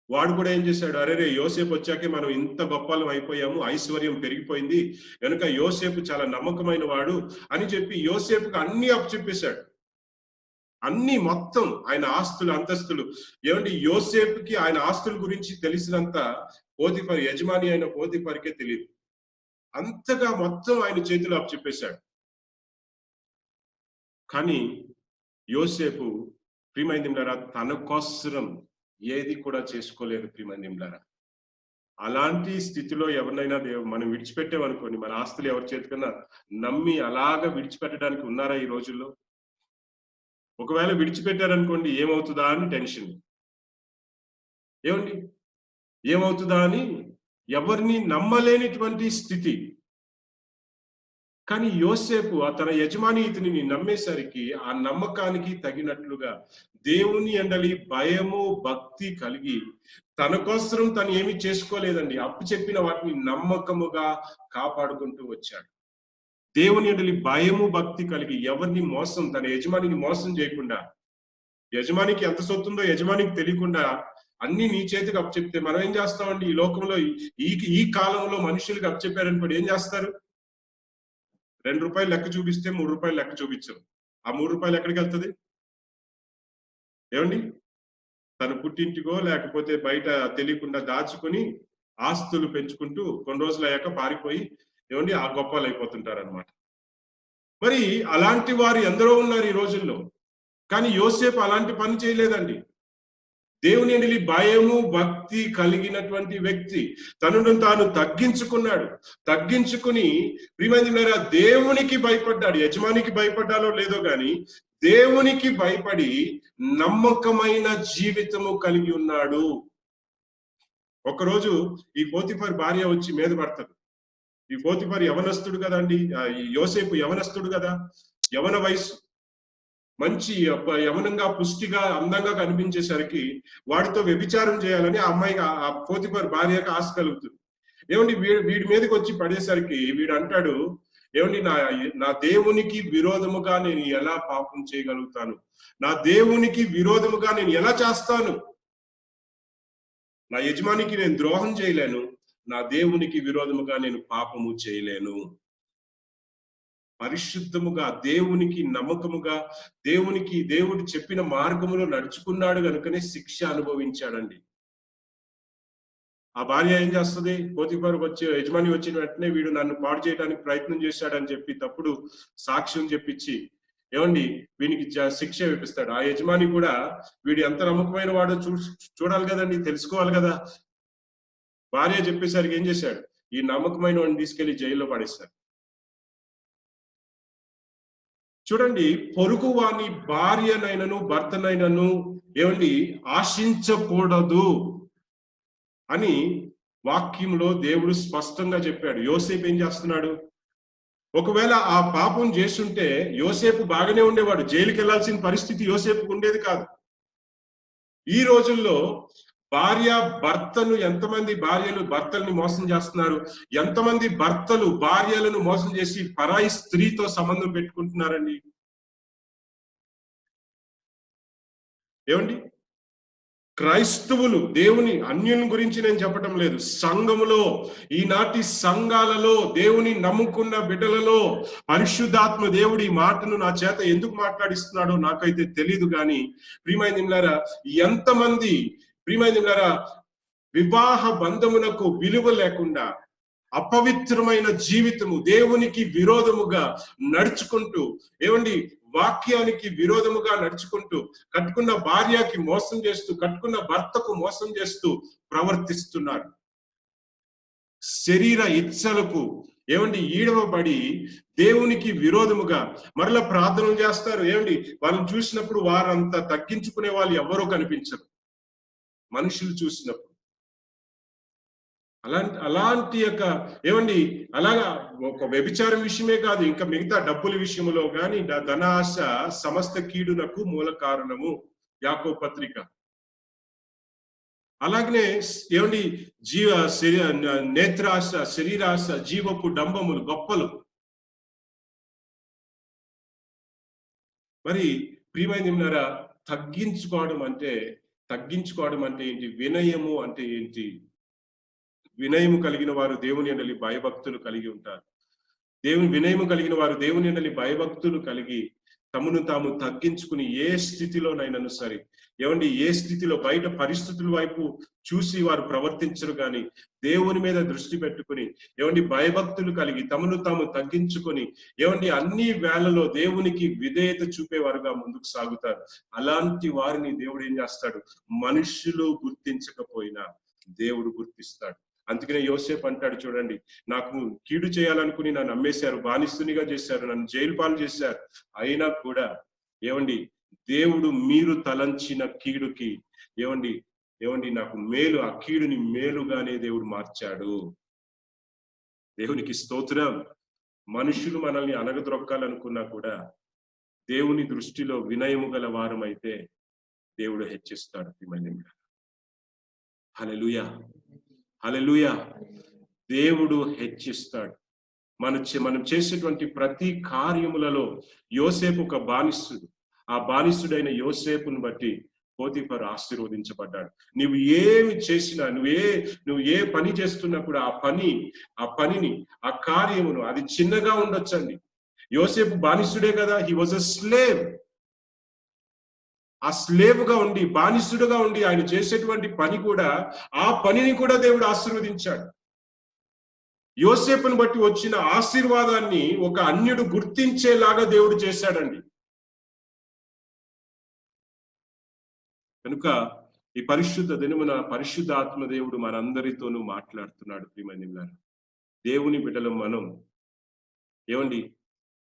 వాడు కూడా ఏం చేశాడు? అరే, యోసేపు వచ్చాకే మనం ఇంత గొప్పలం అయిపోయాము, ఐశ్వర్యం పెరిగిపోయింది కనుక యోసేపు చాలా నమ్మకమైన వాడు అని చెప్పి యోసేపుకి అన్ని అప్పచెప్పేశాడు. అన్ని మొత్తం ఆయన ఆస్తులు అంతస్తులు. ఏమండి, యోసేపుకి ఆయన ఆస్తుల గురించి తెలిసినంత పోతిఫర్ యజమాని అయిన పోతిఫర్కే తెలియదు. అంతగా మొత్తం ఆయన చేతిలో అప్పచెప్పేశాడు. కానీ యోసేపు ప్రియమైనదిలారా తన కోసం ఏది కూడా చేసుకోలేదు. ప్రియమైనదిలారా, అలాంటి స్థితిలో ఎవరినైనా మనం విడిచిపెట్టామనుకోండి, మన ఆస్తులు ఎవరి చేతికన్నా నమ్మి అలాగా విడిచిపెట్టడానికి ఉన్నారా ఈ రోజుల్లో? ఒకవేళ విడిచిపెట్టారనుకోండి, ఏమవుతుందా అని టెన్షన్. ఏమండి, ఏమవుతుందా అని ఎవరిని నమ్మలేనిటువంటి స్థితి. కానీ యోసేపు తన యజమాని ఇతనిని నమ్మేసరికి ఆ నమ్మకానికి తగినట్లుగా దేవుని యందలి భయము భక్తి కలిగి తన కోసం తను ఏమి చేసుకోలేదండి. అప్పు చెప్పిన వాటిని నమ్మకముగా కాపాడుకుంటూ వచ్చాడు. దేవుని యందలి భయము భక్తి కలిగి ఎవరిని తన యజమానిని మోసం చేయకుండా, యజమానికి ఎంత సొత్తుందో యజమానికి తెలియకుండా అన్ని నీ చేతికి అప్పచెప్తే మనం ఏం చేస్తామండి? ఈ లోకంలో ఈ కాలంలో మనుషులకి అప్పచెప్పారనుకోండి, ఏం చేస్తారు? 2 రూపాయలు లెక్క చూపిస్తే 3 రూపాయలు లెక్క చూపించరు. ఆ 3 రూపాయలు ఎక్కడికి వెళ్తుంది? ఏమండి, తన పుట్టింటికో లేకపోతే బయట తెలియకుండా దాచుకొని ఆస్తులు పెంచుకుంటూ కొన్ని రోజులు అయ్యాక పారిపోయి ఏమండి ఆ గొప్పలు అయిపోతుంటారు అనమాట. మరి అలాంటి వారు ఎందరో ఉన్నారు ఈ రోజుల్లో. కానీ యోసేపు అలాంటి పని చేయలేదండి. దేవుని యందు భయము భక్తి కలిగినటువంటి వ్యక్తి తనను తాను తగ్గించుకున్నాడు. తగ్గించుకుని ప్రియమైన దేవునికి భయపడ్డాడు. యజమానికి భయపడ్డాలో లేదో గాని దేవునికి భయపడి నమ్మకమైన జీవితము కలిగి ఉన్నాడు. ఒకరోజు ఈ పోతిఫర్ భార్య వచ్చి మీద పడతాడు. ఈ పోతిఫర్ యవనస్తుడు కదండి, ఈ యోసేపు యవనస్తుడు కదా, యవన వయసు, మంచి యవనంగా పుష్టిగా అందంగా కనిపించేసరికి వాడితో వ్యభిచారం చేయాలని ఆ అమ్మాయికి, ఆ పోతిఫర్ భార్యకు ఆశ కలుగుతుంది. ఏమండి వీడి మీదకి వచ్చి పడేసరికి వీడు అంటాడు, ఏమండి నా దేవునికి విరోధముగా నేను ఎలా పాపం చేయగలుగుతాను, నా దేవునికి విరోధముగా నేను ఎలా చేస్తాను, నా యజమానికి నేను ద్రోహం చేయలేను, నా దేవునికి విరోధముగా నేను పాపము చేయలేను. పరిశుద్ధముగా దేవునికి నమ్మకముగా దేవుడు చెప్పిన మార్గములో నడుచుకున్నాడు కనుకనే శిక్ష అనుభవించాడండి. ఆ భార్య ఏం చేస్తుంది, పోతిఫర్ యజమాని వచ్చిన వెంటనే వీడు నన్ను పాడు చేయడానికి ప్రయత్నం చేశాడని చెప్పి తప్పుడు సాక్ష్యం చెప్పించి ఏమండి వీనికి శిక్ష వేపిస్తాడు. ఆ యజమాని కూడా వీడు ఎంత నమ్మకమైన వాడో చూడాలి కదండి, తెలుసుకోవాలి కదా. భార్య చెప్పేసరికి ఏం చేశాడు, ఈ నమ్మకమైన వాడిని తీసుకెళ్లి జైల్లో పడేస్తాడు. చూడండి, పొరుగు వాని భార్యనైనను భర్తనైనను ఏమండి ఆశించకూడదు అని వాక్యంలో దేవుడు స్పష్టంగా చెప్పాడు. యోసేపు ఏం చేస్తున్నాడు, ఒకవేళ ఆ పాపం చేస్తుంటే యోసేపు బాగానే ఉండేవాడు, జైలుకి వెళ్లాల్సిన పరిస్థితి యోసేపుకు ఉండేది కాదు. ఈ రోజుల్లో భార్య భర్తను, ఎంతమంది భార్యలు భర్తల్ని మోసం చేస్తున్నారు, ఎంతమంది భర్తలు భార్యలను మోసం చేసి పరాయి స్త్రీతో సంబంధం పెట్టుకుంటున్నారండి. ఏమండి, క్రైస్తవులు, దేవుని అన్యుని గురించి నేను చెప్పటం లేదు, సంఘములో ఈనాటి సంఘాలలో దేవుని నమ్ముకున్న బిడ్డలలో పరిశుద్ధాత్మ దేవుడు ఈ మాటను నా చేత ఎందుకు మాట్లాడిస్తున్నాడో నాకైతే తెలీదు. కానీ ప్రియమైనలారా, ఎంతమంది ప్రియమైనలారా వివాహ బంధమునకు విలువ లేకుండా అపవిత్రమైన జీవితము, దేవునికి విరోధముగా నడుచుకుంటూ, ఏమండి వాక్యానికి విరోధముగా నడుచుకుంటూ, కట్టుకున్న భార్యకి మోసం చేస్తూ, కట్టుకున్న భర్తకు మోసం చేస్తూ ప్రవర్తిస్తున్నారు. శరీర ఇచ్చలకు ఏమండి ఈడవబడి దేవునికి విరోధముగా మరలా ప్రార్థనలు చేస్తారు. ఏమండి వాళ్ళని చూసినప్పుడు వారంతా తగ్గించుకునే వాళ్ళు ఎవరో కనిపించరు మనుషులు చూసినప్పుడు. అలాంటి యొక్క ఏమండి అలాగా ఒక వ్యభిచారం విషయమే కాదు, ఇంకా మిగతా డబ్బుల విషయంలో కానీ ధనాశ సమస్త కీడునకు మూల కారణము, యాకోబు పత్రిక. అలాగనే ఏమండి నేత్రాశ, శరీరాశ, జీవపు డంబములు, గొప్పలు. మరి ప్రియమైనరా, తగ్గించుకోవడం అంటే ఏంటి, వినయము అంటే ఏంటి? వినయము కలిగిన వారు దేవుని యందు భయభక్తులు కలిగి ఉంటారు. వినయము కలిగిన వారు దేవుని యందు భయభక్తులు కలిగి తమను తాము తగ్గించుకుని ఏ స్థితిలోనైనాను సరే, ఏమండి ఏ స్థితిలో బయట పరిస్థితుల వైపు చూసి వారు ప్రవర్తించరు కానీ దేవుని మీద దృష్టి పెట్టుకుని, ఏమండి భయభక్తులు కలిగి తమను తాము తగ్గించుకొని, ఏమండి అన్ని వేళలో దేవునికి విధేయత చూపేవారుగా ముందుకు సాగుతారు. అలాంటి వారిని దేవుడు ఏం చేస్తాడు, మనుషులు గుర్తించకపోయినా దేవుడు గుర్తిస్తాడు. అందుకనే యోసేపు అంటాడు, చూడండి, నాకు కీడు చేయాలనుకుని నన్ను అమ్మేశారు, బానిస్తునిగా చేశారు, నన్ను జైలు పాలు చేశారు, అయినా కూడా ఏమండి దేవుడు మీరు తలంచిన కీడుకి ఏమండి నాకు మేలు, ఆ కీడుని మేలుగానే దేవుడు మార్చాడు. దేవునికి స్తోత్రం. మనుషులు మనల్ని అనగదొక్కాలనుకున్నా కూడా దేవుని దృష్టిలో వినయము గల వారమైతే దేవుడు హెచ్చిస్తాడు. హల్లెలూయా, హల్లెలూయా. దేవుడు హెచ్చిస్తాడు. మనం చేసేటువంటి ప్రతి కార్యములలో యోసేపు ఒక బానిసుడు. ఆ బానిసుడైన యోసేపును బట్టి పోతిఫర్ ఆశీర్వదించబడ్డాడు. నువ్వు ఏమి చేసినా, నువ్వు ఏ పని చేస్తున్నా కూడా ఆ పనిని ఆ కార్యమును, అది చిన్నగా ఉండొచ్చండి. యోసేపు బానిసుడే కదా, హీ వాజ్ అ స్లేవ్. ఆ స్లేవ్గా ఉండి, బానిసుడుగా ఉండి ఆయన చేసేటువంటి పని కూడా, ఆ పనిని కూడా దేవుడు ఆశీర్వదించాడు. యోసేపును బట్టి వచ్చిన ఆశీర్వాదాన్ని ఒక అన్యుడు గుర్తించేలాగా దేవుడు చేశాడండి. కనుక ఈ పరిశుద్ధ దినమున పరిశుద్ధ ఆత్మదేవుడు మనందరితోనూ మాట్లాడుతున్నాడు. ప్రియమైన దేవుని బిడ్డలు మనం ఏమండి,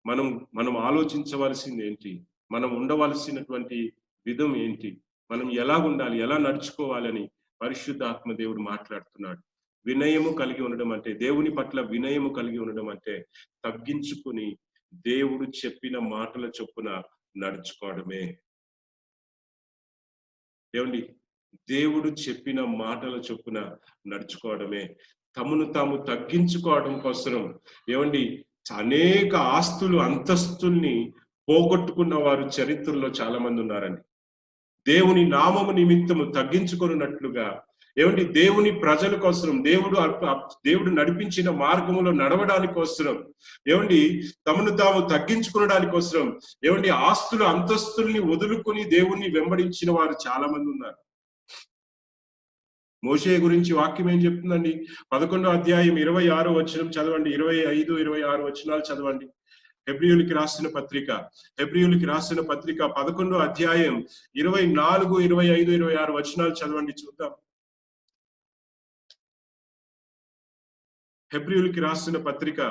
మనం మనం ఆలోచించవలసింది ఏంటి, మనం ఉండవలసినటువంటి విధం ఏంటి, మనం ఎలా ఉండాలి, ఎలా నడుచుకోవాలని పరిశుద్ధాత్మ దేవుడు మాట్లాడుతున్నాడు. వినయము కలిగి ఉండడం అంటే, దేవుని పట్ల వినయము కలిగి ఉండడం అంటే తగ్గించుకుని దేవుడు చెప్పిన మాటల చొప్పున నడుచుకోవడమే. ఏమండి, దేవుడు చెప్పిన మాటల చొప్పున నడుచుకోవడమే. తమను తాము తగ్గించుకోవడం కోసం ఏమండి, అనేక ఆస్తులు అంతస్తుల్ని పోగొట్టుకున్న వారు చరిత్రలో చాలా మంది ఉన్నారండి. దేవుని నామము నిమిత్తము తగ్గించుకొనున్నట్లుగా ఏమండి, దేవుని ప్రజల కోసం, దేవుడు నడిపించిన మార్గములో నడవడానికి కోసం ఏమండి, తమను తాము తగ్గించుకోవడానికి కోసం ఏమండి, ఆస్తులు అంతస్తుల్ని వదులుకొని దేవుణ్ణి వెంబడించిన వారు చాలా మంది ఉన్నారు. మోషే గురించి వాక్యం ఏం చెప్తుందండి? 11వ అధ్యాయం 26వ వచనం చదవండి, 25, 26 వచనాలు చదవండి. హెబ్రీయులకి రాసిన పత్రిక 11వ అధ్యాయం 24, 25, 26 వచనాలు చదవండి, చూద్దాం. హెబ్రీయులకి రాసిన పత్రిక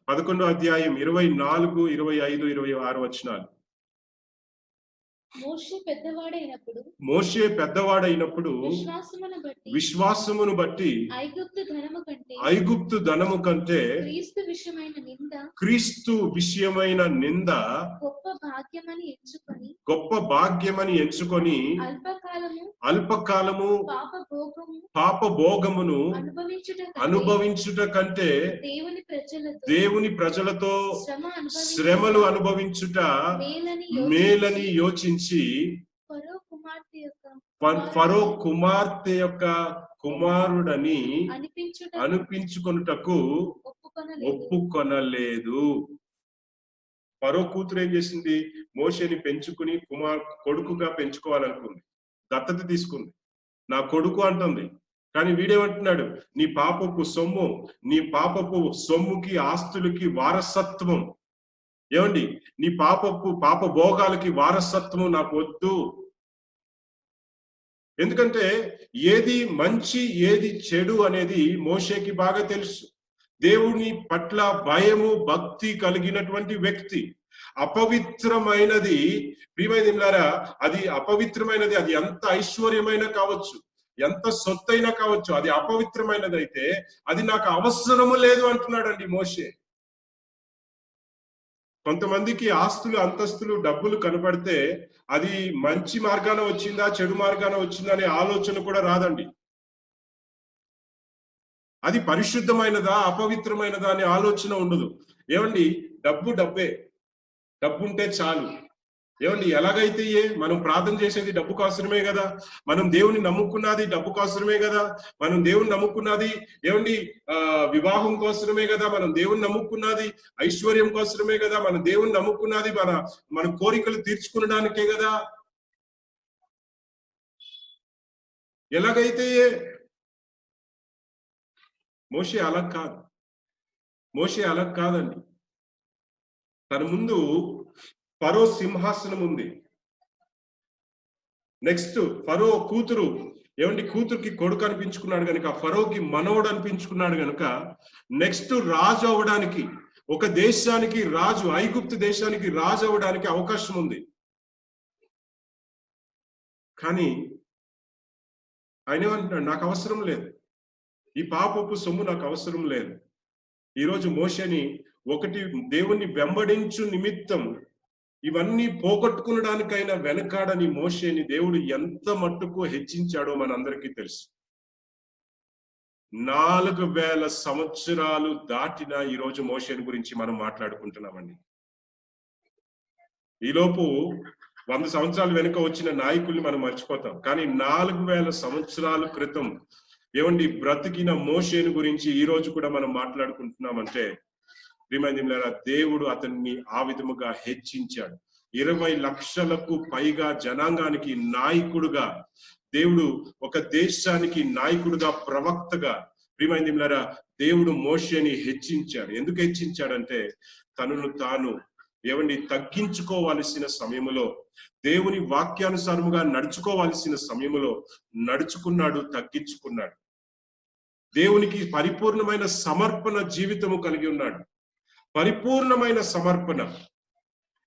11వ అధ్యాయం 24, 25, 26 వచనాలు. మోషే పెద్దవాడైనప్పుడు విశ్వాసమును బట్టి ఐగుప్తు ధనము కంటే క్రీస్తు విషయమైన నింద గొప్ప భాగ్యమని ఎంచుకొని అల్పకాలము పాప భోగమును అనుభవించుట కంటే దేవుని ప్రజలతో శ్రమలు అనుభవించుట మేలని యోచించి ఫరో కుమార్తె యొక్క కుమారుడని అనిపించుకొనుటకు ఒప్పుకొనలేదు. ఫరో కూతురు ఏం చేసింది? మోషేని పెంచుకుని కొడుకుగా పెంచుకోవాలనుకుంది, దత్తత తీసుకుంది. నా కొడుకు అంటుంది. కానీ వీడేమంటున్నాడు? నీ పాపపు సొమ్ముకి, ఆస్తులకి వారసత్వం, ఏమండి, నీ పాప భోగాలకి వారసత్వం నాకు వద్దు. ఎందుకంటే ఏది మంచి ఏది చెడు అనేది మోషేకి బాగా తెలుసు. దేవుని పట్ల భయము భక్తి కలిగినటువంటి వ్యక్తి. అపవిత్రమైనది, ప్రియమైనలారా, అది అపవిత్రమైనది, అది ఎంత ఐశ్వర్యమైన కావచ్చు, ఎంత సొత్తైనా కావచ్చు, అది అపవిత్రమైనది అయితే అది నాకు అవసరము లేదు అంటున్నాడండి మోషే. కొంతమందికి ఆస్తులు అంతస్తులు డబ్బులు కనపడితే అది మంచి మార్గాన వచ్చిందా చెడు మార్గాన వచ్చిందా అనే ఆలోచన కూడా రాదండి. అది పరిశుద్ధమైనదా అపవిత్రమైనదా అనే ఆలోచన ఉండదు. ఏమండి, డబ్బే, డబ్బుంటే చాలు. ఏమండి, ఎలాగైతే మనం ప్రార్థన చేసేది డబ్బు కోసమే కదా, మనం దేవుని నమ్ముకున్నది డబ్బు కోసమే కదా, మనం దేవుని నమ్ముకున్నది ఏమండి వివాహం కోసమే కదా, మనం దేవుని నమ్ముకున్నది ఐశ్వర్యం కోసమే కదా, మనం దేవుని నమ్ముకున్నది మన కోరికలు తీర్చుకునడానికే కదా. ఎలాగైతే మోషే అలా కాదండి. తన ముందు ఫరో సింహాసనం ఉంది. నెక్స్ట్ ఫరో కూతురు, ఏమండి, కూతురుకి కొడుకు అనిపించుకున్నాడు కనుక, ఫరోకి మనవడు అనిపించుకున్నాడు కనుక నెక్స్ట్ రాజు అవ్వడానికి, ఒక దేశానికి రాజు, ఐగుప్తు దేశానికి రాజు అవ్వడానికి అవకాశం ఉంది. కానీ ఆయన ఏమంటున్నాడు? నాకు అవసరం లేదు, ఈ పాపపు సొమ్ము నాకు అవసరం లేదు. ఈరోజు మోషేని ఒకటి దేవుణ్ణి వెంబడించు నిమిత్తం ఇవన్నీ పోగొట్టుకునడానికైనా వెనకాడని మోషేని దేవుడు ఎంత మట్టుకు హెచ్చించాడో మనందరికీ తెలుసు. 4000 సంవత్సరాలు దాటిన ఈరోజు మోషేని గురించి మనం మాట్లాడుకుంటున్నామండి. ఈలోపు 100 సంవత్సరాలు వెనుక వచ్చిన నాయకుల్ని మనం మర్చిపోతాం. కానీ 4000 సంవత్సరాల క్రితం ఏమండి బ్రతికిన మోషేని గురించి ఈ రోజు కూడా మనం మాట్లాడుకుంటున్నామంటే, ప్రియమైనలారా, దేవుడు అతన్ని ఆ విధముగా హెచ్చించాడు. 20 లక్షలకు పైగా జనాంగానికి నాయకుడుగా, దేవుడు ఒక దేశానికి నాయకుడుగా, ప్రవక్తగా, ప్రియమైనలారా, దేవుడు మోషేని హెచ్చించాడు. ఎందుకు హెచ్చించాడంటే తనను తాను ఏమండి తగ్గించుకోవాల్సిన సమయంలో, దేవుని వాక్యానుసారముగా నడుచుకోవాల్సిన సమయంలో నడుచుకున్నాడు, తగ్గించుకున్నాడు. దేవునికి పరిపూర్ణమైన సమర్పణ జీవితము కలిగి ఉన్నాడు. పరిపూర్ణమైన సమర్పణ.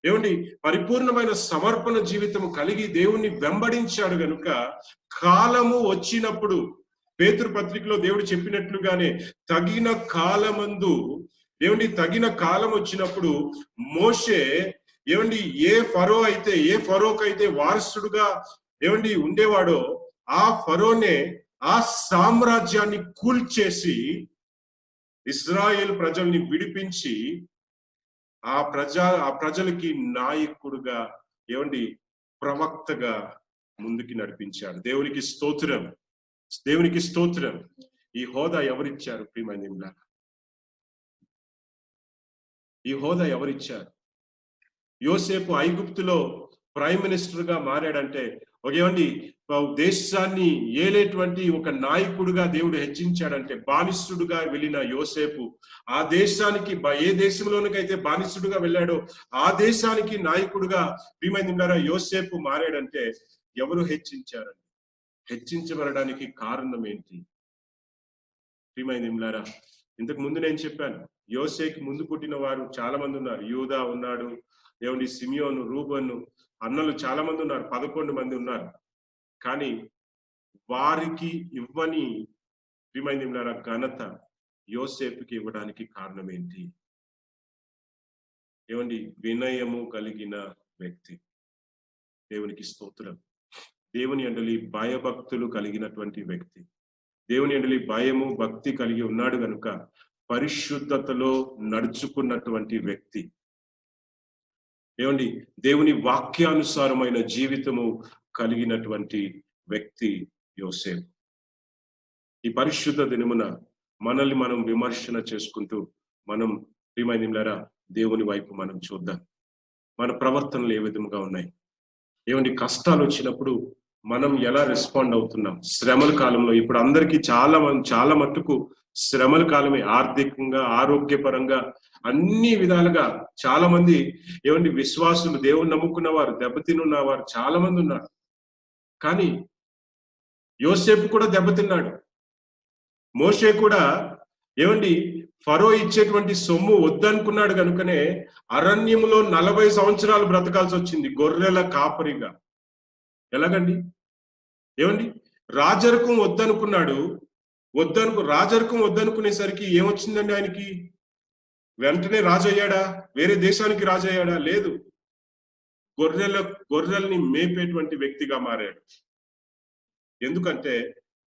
ఏమండి పరిపూర్ణమైన సమర్పణ జీవితము కలిగి దేవుణ్ణి వెంబడించాడు గనుక కాలము వచ్చినప్పుడు, పేతురు పత్రికలో దేవుడు చెప్పినట్లుగానే తగిన కాలమందు, ఏమండి తగిన కాలం వచ్చినప్పుడు మోషే ఏమండి ఏ ఫరోకైతే వారసుడుగా ఏమండి ఉండేవాడో ఆ ఫరోనే ఆ సామ్రాజ్యాన్ని కూల్చేసి ఇశ్రాయేల్ ప్రజల్ని విడిపించి ఆ ప్రజలకి నాయకుడుగా, ఏమండి ప్రవక్తగా ముందుకి నడిపించాడు. దేవునికి స్తోత్రం, దేవునికి స్తోత్రం. ఈ హోదా ఎవరిచ్చారు ప్రియమైన? ఈ హోదా ఎవరిచ్చారు? యోసేపు ఐగుప్తులో ప్రైమ్ మినిస్టర్ గా మారాడంటే, ఏమండి దేశాన్ని ఏలేటువంటి ఒక నాయకుడుగా దేవుడు హెచ్చించాడంటే, బానిసుడుగా వెళ్ళిన యోసేపు ఆ దేశానికి, ఏ దేశంలోనికైతే బానిసుడుగా వెళ్ళాడో ఆ దేశానికి నాయకుడుగా ప్రియమైన యోసేపు మారాడంటే ఎవరు హెచ్చించారండి? హెచ్చించబడడానికి కారణం ఏంటి ప్రియమైన? ఇంతకు ముందు నేను చెప్పాను, యోసేకి ముందు పుట్టిన వారు చాలా మంది ఉన్నారు. యూదా ఉన్నాడు, ఏమండి సిమియోను, రూబను, అన్నలు చాలా మంది ఉన్నారు, 11 మంది ఉన్నారు. కానీ వారికి ఇవ్వని ప్రియమైన ఘనత యోసేపుకి ఇవ్వడానికి కారణం ఏంటి? ఏమండి వినయము కలిగిన వ్యక్తి. దేవునికి స్తోత్రం. దేవుని యందలి భయభక్తులు కలిగినటువంటి వ్యక్తి. దేవుని యందలి భయము భక్తి కలిగి ఉన్నాడు గనుక పరిశుద్ధతలో నడుచుకున్నటువంటి వ్యక్తి. ఏమండి దేవుని వాక్యానుసారమైన జీవితము కలిగినటువంటి వ్యక్తి యోసేపు. ఈ పరిశుద్ధ దినమున మనల్ని మనం విమర్శన చేసుకుంటూ మనం ప్రియమైన దేవుని వైపు మనం చూద్దాం. మన ప్రవర్తనలు ఏ విధముగా ఉన్నాయి? ఏమండి కష్టాలు వచ్చినప్పుడు మనం ఎలా రెస్పాండ్ అవుతున్నాం? శ్రమల కాలంలో ఇప్పుడు అందరికీ చాలా మట్టుకు శ్రమల కాలమే. ఆర్థికంగా, ఆరోగ్యపరంగా, అన్ని విధాలుగా చాలా మంది ఏమండి విశ్వాసులు, దేవుని నమ్ముకున్న వారు, దెబ్బతిన్న వారు చాలా మంది ఉన్నారు. కానీ యోసేపు కూడా దెబ్బతిన్నాడు. మోషే కూడా ఏమండి ఫరో ఇచ్చేటువంటి సొమ్ము వద్దనుకున్నాడు కనుకనే అరణ్యంలో 40 సంవత్సరాలు బ్రతకాల్సి వచ్చింది గొర్రెల కాపరిగా. ఎలాగండి? ఏమండి రాజరికం వద్దనుకున్నాడు. రాజరికం వద్దనుకునేసరికి ఏమొచ్చిందండి ఆయనకి? వెంటనే రాజు అయ్యాడా? వేరే దేశానికి రాజు అయ్యాడా? లేదు. గొర్రెల్ని మేపేటువంటి వ్యక్తిగా మారాడు. ఎందుకంటే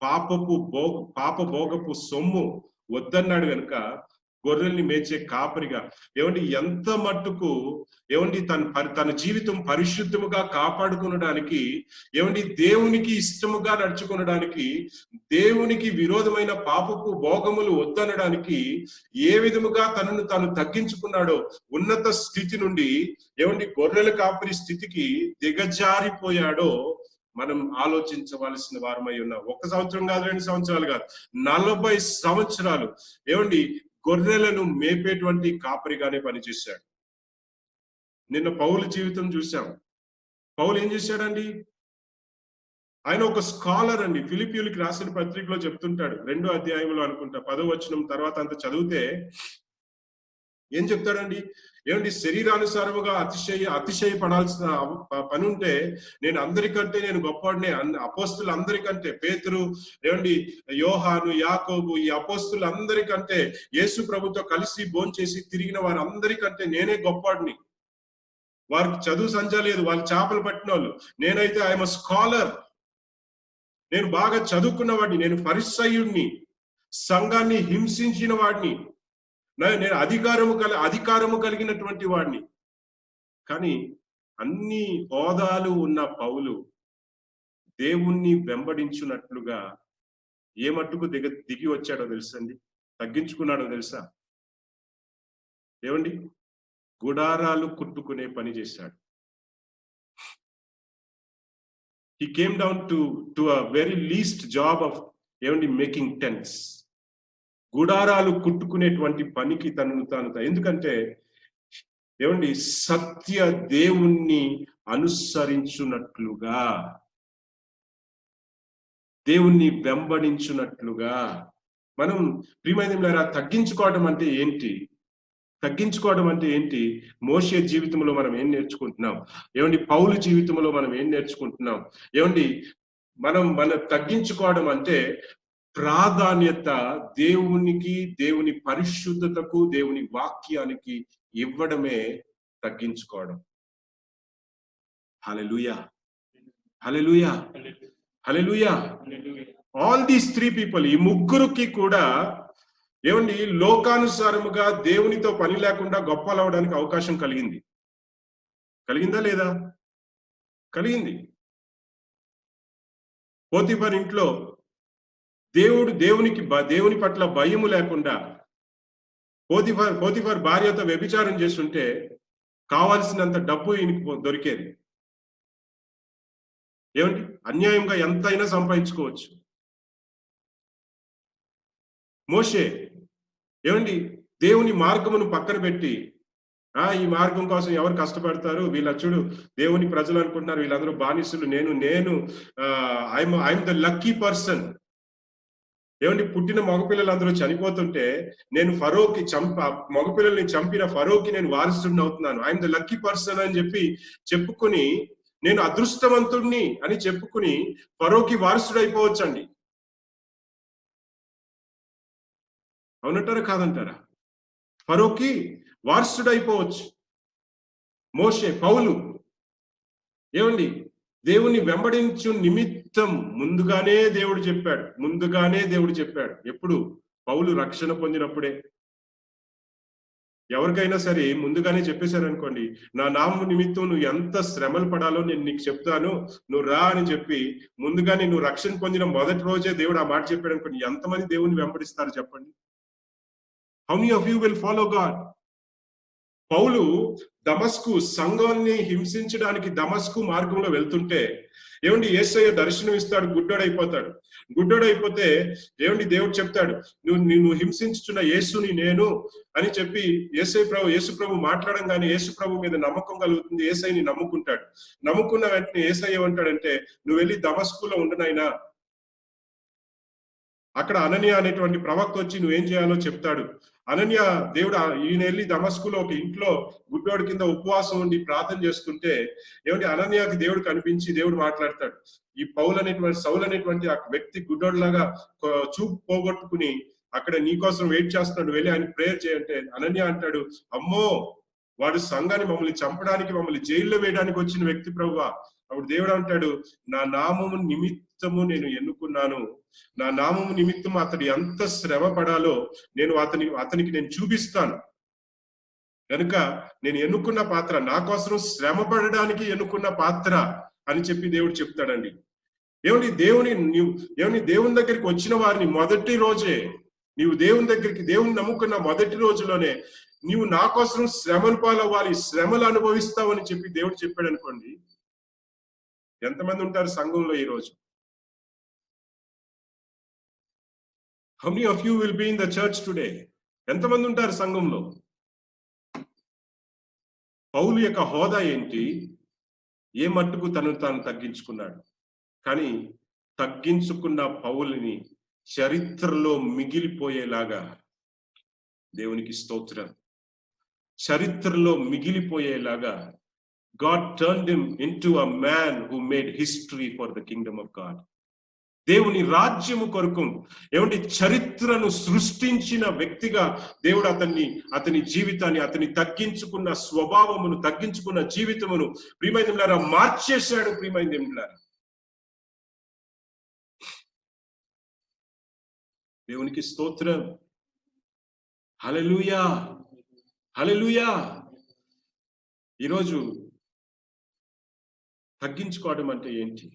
పాప భోగపు సొమ్ము వద్దన్నాడు కనుక గొర్రెల్ని మేచే కాపరిగా, ఏమండి ఎంత మట్టుకు ఏమండి తన జీవితం పరిశుద్ధముగా కాపాడుకునడానికి, ఏమండి దేవునికి ఇష్టముగా నడుచుకునడానికి, దేవునికి విరోధమైన పాపపు భోగములు వద్దనడానికి ఏ విధముగా తను తగ్గించుకున్నాడో, ఉన్నత స్థితి నుండి ఏమండి గొర్రెల కాపరి స్థితికి దిగజారిపోయాడో మనం ఆలోచించవలసిన వారమై ఉన్నాం. 1 సంవత్సరం కాదు, 2 సంవత్సరాలు కాదు, 40 సంవత్సరాలు ఏమండి గొర్రెలను మేపేటువంటి కాపరిగానే పనిచేశాడు. నిన్న పౌలు జీవితం చూశాం. పౌలు ఏం చేశాడండి? ఆయన ఒక స్కాలర్ అండి. ఫిలిప్పీయులకు రాసిన పత్రికలో చెప్తుంటాడు, 2వ అధ్యాయంలో అనుకుంటా 10వ వచనం తర్వాత అంత చదివితే ఏం చెప్తాడండి? ఏమండి శరీరానుసారముగా అతిశయపడాల్సిన పని ఉంటే నేను గొప్పవాడినే. అపోస్తులు అందరికంటే, పేతురు, ఏమండి యోహాను, యాకోబు, ఈ అపోస్తులు అందరికంటే, యేసు ప్రభుతో కలిసి భోంచేసి తిరిగిన వారందరికంటే నేనే గొప్పవాడిని. వారికి చదువు సంజా లేదు, వాళ్ళు చేపలు పట్టిన వాళ్ళు. నేనైతే ఐఎమ్ స్కాలర్. నేను బాగా చదువుకున్న వాడిని, నేను ఫరిసయ్యుడిని, సంఘాన్ని హింసించిన వాడిని, నేను అధికారము కలిగినటువంటి వాడిని. కానీ అన్ని హోదాలు ఉన్న పౌలు దేవుణ్ణి వెంబడించున్నట్లుగా ఏ మట్టుకు దిగి వచ్చాడో తెలుసండి? తగ్గించుకున్నాడో తెలుసా? ఏమండి గుడారాలు కుట్టుకునే పని చేశాడు. He came down to a very least job of ఏమండి మేకింగ్ టెంట్స్. గుడారాలు కుట్టుకునేటువంటి పనికి తనను తాను, ఎందుకంటే ఏమండి సత్య దేవుణ్ణి అనుసరించున్నట్లుగా, దేవుణ్ణి వెంబడించున్నట్లుగా మనం ప్రియమైనలారా తగ్గించుకోవడం అంటే ఏంటి? తగ్గించుకోవడం అంటే ఏంటి? మోషే జీవితంలో మనం ఏం నేర్చుకుంటున్నాం? ఏమండి పౌలు జీవితంలో మనం ఏం నేర్చుకుంటున్నాం? ఏమండి మన తగ్గించుకోవడం అంటే ప్రాధాన్యత దేవునికి, దేవుని పరిశుద్ధతకు, దేవుని వాక్యానికి ఇవ్వడమే తగ్గించుకోవడం. హల్లెలూయా! హల్లెలూయా! హల్లెలూయా! ఆల్ దీస్ 3 పీపుల్, ఈ ముగ్గురికి కూడా ఏమండి లోకానుసారముగా దేవునితో పని లేకుండా గొప్పలవడానికి అవకాశం కలిగింది. కలిగిందా లేదా? కలిగింది. పోతీఫర్ ఇంట్లో దేవుని పట్ల భయము లేకుండా పోతీఫర్ భార్యతో వ్యభిచారం చేస్తుంటే కావాల్సినంత డబ్బు ఈయనకి దొరికేది. ఏమండి అన్యాయంగా ఎంతైనా సంపాదించుకోవచ్చు. మోషే ఏమండి దేవుని మార్గమును పక్కన పెట్టి ఈ మార్గం కోసం ఎవరు కష్టపడతారు, వీళ్ళ చూడు దేవుని ప్రజలు అనుకుంటున్నారు, వీళ్ళందరూ బానిసులు, నేను ఐఎమ్ ద లక్కీ పర్సన్. ఏమండి పుట్టిన మగపిల్లలందరూ చనిపోతుంటే నేను ఫరోకి మగపిల్లల్ని చంపిన ఫరోకి నేను వారసుడిని అవుతున్నాను, ఐఎమ్ ద లక్కీ పర్సన్ అని చెప్పుకుని నేను అదృష్టవంతుడిని అని చెప్పుకుని ఫరోకి వారసుడు అయిపోవచ్చండి. అవునంటారా కాదంటారా? ఫరోకి వారసుడు అయిపోవచ్చు. మోషే, పౌలు ఏమండి దేవుని వెంబడించు నిమిత్తం ముందుగానే దేవుడు చెప్పాడు. ఎప్పుడు? పౌలు రక్షణ పొందినప్పుడే. ఎవరికైనా సరే ముందుగానే చెప్పేశారనుకోండి, నా నామం నిమిత్తం నువ్వు ఎంత శ్రమలు పడాలో నేను నీకు చెప్తాను, నువ్వు రా అని చెప్పి ముందుగానే నువ్వు రక్షణ పొందిన మొదటి రోజే దేవుడు ఆ మాట చెప్పాడు అనుకోండి, ఎంతమంది దేవుని వెంబడిస్తారు చెప్పండి? How many of you will follow God? Paul దమస్కు సంఘాన్ని హింసించడానికి దమస్కు మార్గంలో వెళ్తుంటే ఏమండి యేసయ్య దర్శనం ఇస్తాడు, గుడ్డోడైపోతే ఏమండి దేవుడు చెప్తాడు, నువ్వు హింసించుచున్న యేసుని నేను అని చెప్పి యేసు ప్రభు మాట్లాడంగానే యేసు ప్రభు మీద నమ్మకం కలుగుతుంది. యేసయ్యని నమ్ముకున్న వెంటనే యేసయ్య ఏమంటాడంటే, నువ్వు వెళ్ళి దమస్కులో ఉండనైనా, అక్కడ అననీయ అనేటువంటి ప్రవక్త వచ్చి నువ్వేం చేయాలో చెప్తాడు. అననీయ దేవుడు ఈయన వెళ్ళి దమస్కులో ఒక ఇంట్లో గుడ్డోడి కింద ఉపవాసం ఉండి ప్రార్థన చేస్తుంటే ఏమంటే అననీయకి దేవుడు కనిపించి దేవుడు మాట్లాడతాడు. ఈ సౌలు అనేటువంటి ఆ వ్యక్తి గుడ్డోడిలాగా చూపు పోగొట్టుకుని అక్కడ నీకోసం వెయిట్ చేస్తున్నాడు, వెళ్ళి ఆయన ప్రేయర్ చేయంటే అననీయ అంటాడు, అమ్మో వాడు సంఘాన్ని మమ్మల్ని చంపడానికి, మమ్మల్ని జైల్లో వేయడానికి వచ్చిన వ్యక్తి ప్రభువా. అప్పుడు దేవుడు అంటాడు, నా నామము నిమిత్తము నేను ఎన్నుకున్నాను, నా నామము నిమిత్తం అతడు ఎంత శ్రమ పడాలో నేను అతనికి నేను చూపిస్తాను. కనుక నేను ఎన్నుకున్న పాత్ర, నా కోసం శ్రమ పడడానికి ఎన్నుకున్న పాత్ర అని చెప్పి దేవుడు చెప్తాడండి. ఏమండి దేవుని దగ్గరికి వచ్చిన వారిని మొదటి రోజే, దేవుని నమ్ముకున్న మొదటి రోజులోనే నీవు నా కోసం శ్రమను పాలవ్వాలి, శ్రమలు అనుభవిస్తావని చెప్పి దేవుడు చెప్పాడు అనుకోండి, ఎంతమంది ఉంటారు సంఘంలో ఈ రోజు? How many of you will be in the church today? ఎంతమంది ఉంటారు సంఘంలో? పౌలు యొక్క హోదా ఏంటి? ఏ మట్టుకు తాను తగ్గించుకున్నాడు. కానీ తగ్గించుకున్న పౌలుని చరిత్రలో మిగిలిపోయేలాగా, దేవునికి స్తోత్రం, చరిత్రలో మిగిలిపోయేలాగా God turned him into a man who made history for the kingdom of God. దేవుని రాజ్యము కొరకు ఏమంటే చరిత్రను సృష్టించిన వ్యక్తిగా దేవుడు అతని జీవితాన్ని, అతని తగ్గించుకున్న స్వభావమును, తగ్గించుకున్న జీవితమును ప్రియమైనలారా మార్చేశాడు. ప్రియమైనలారా దేవునికి స్తోత్రం. హల్లెలూయా, హల్లెలూయా. ఈరోజు తగ్గించుకోవడం అంటే ఏంటి?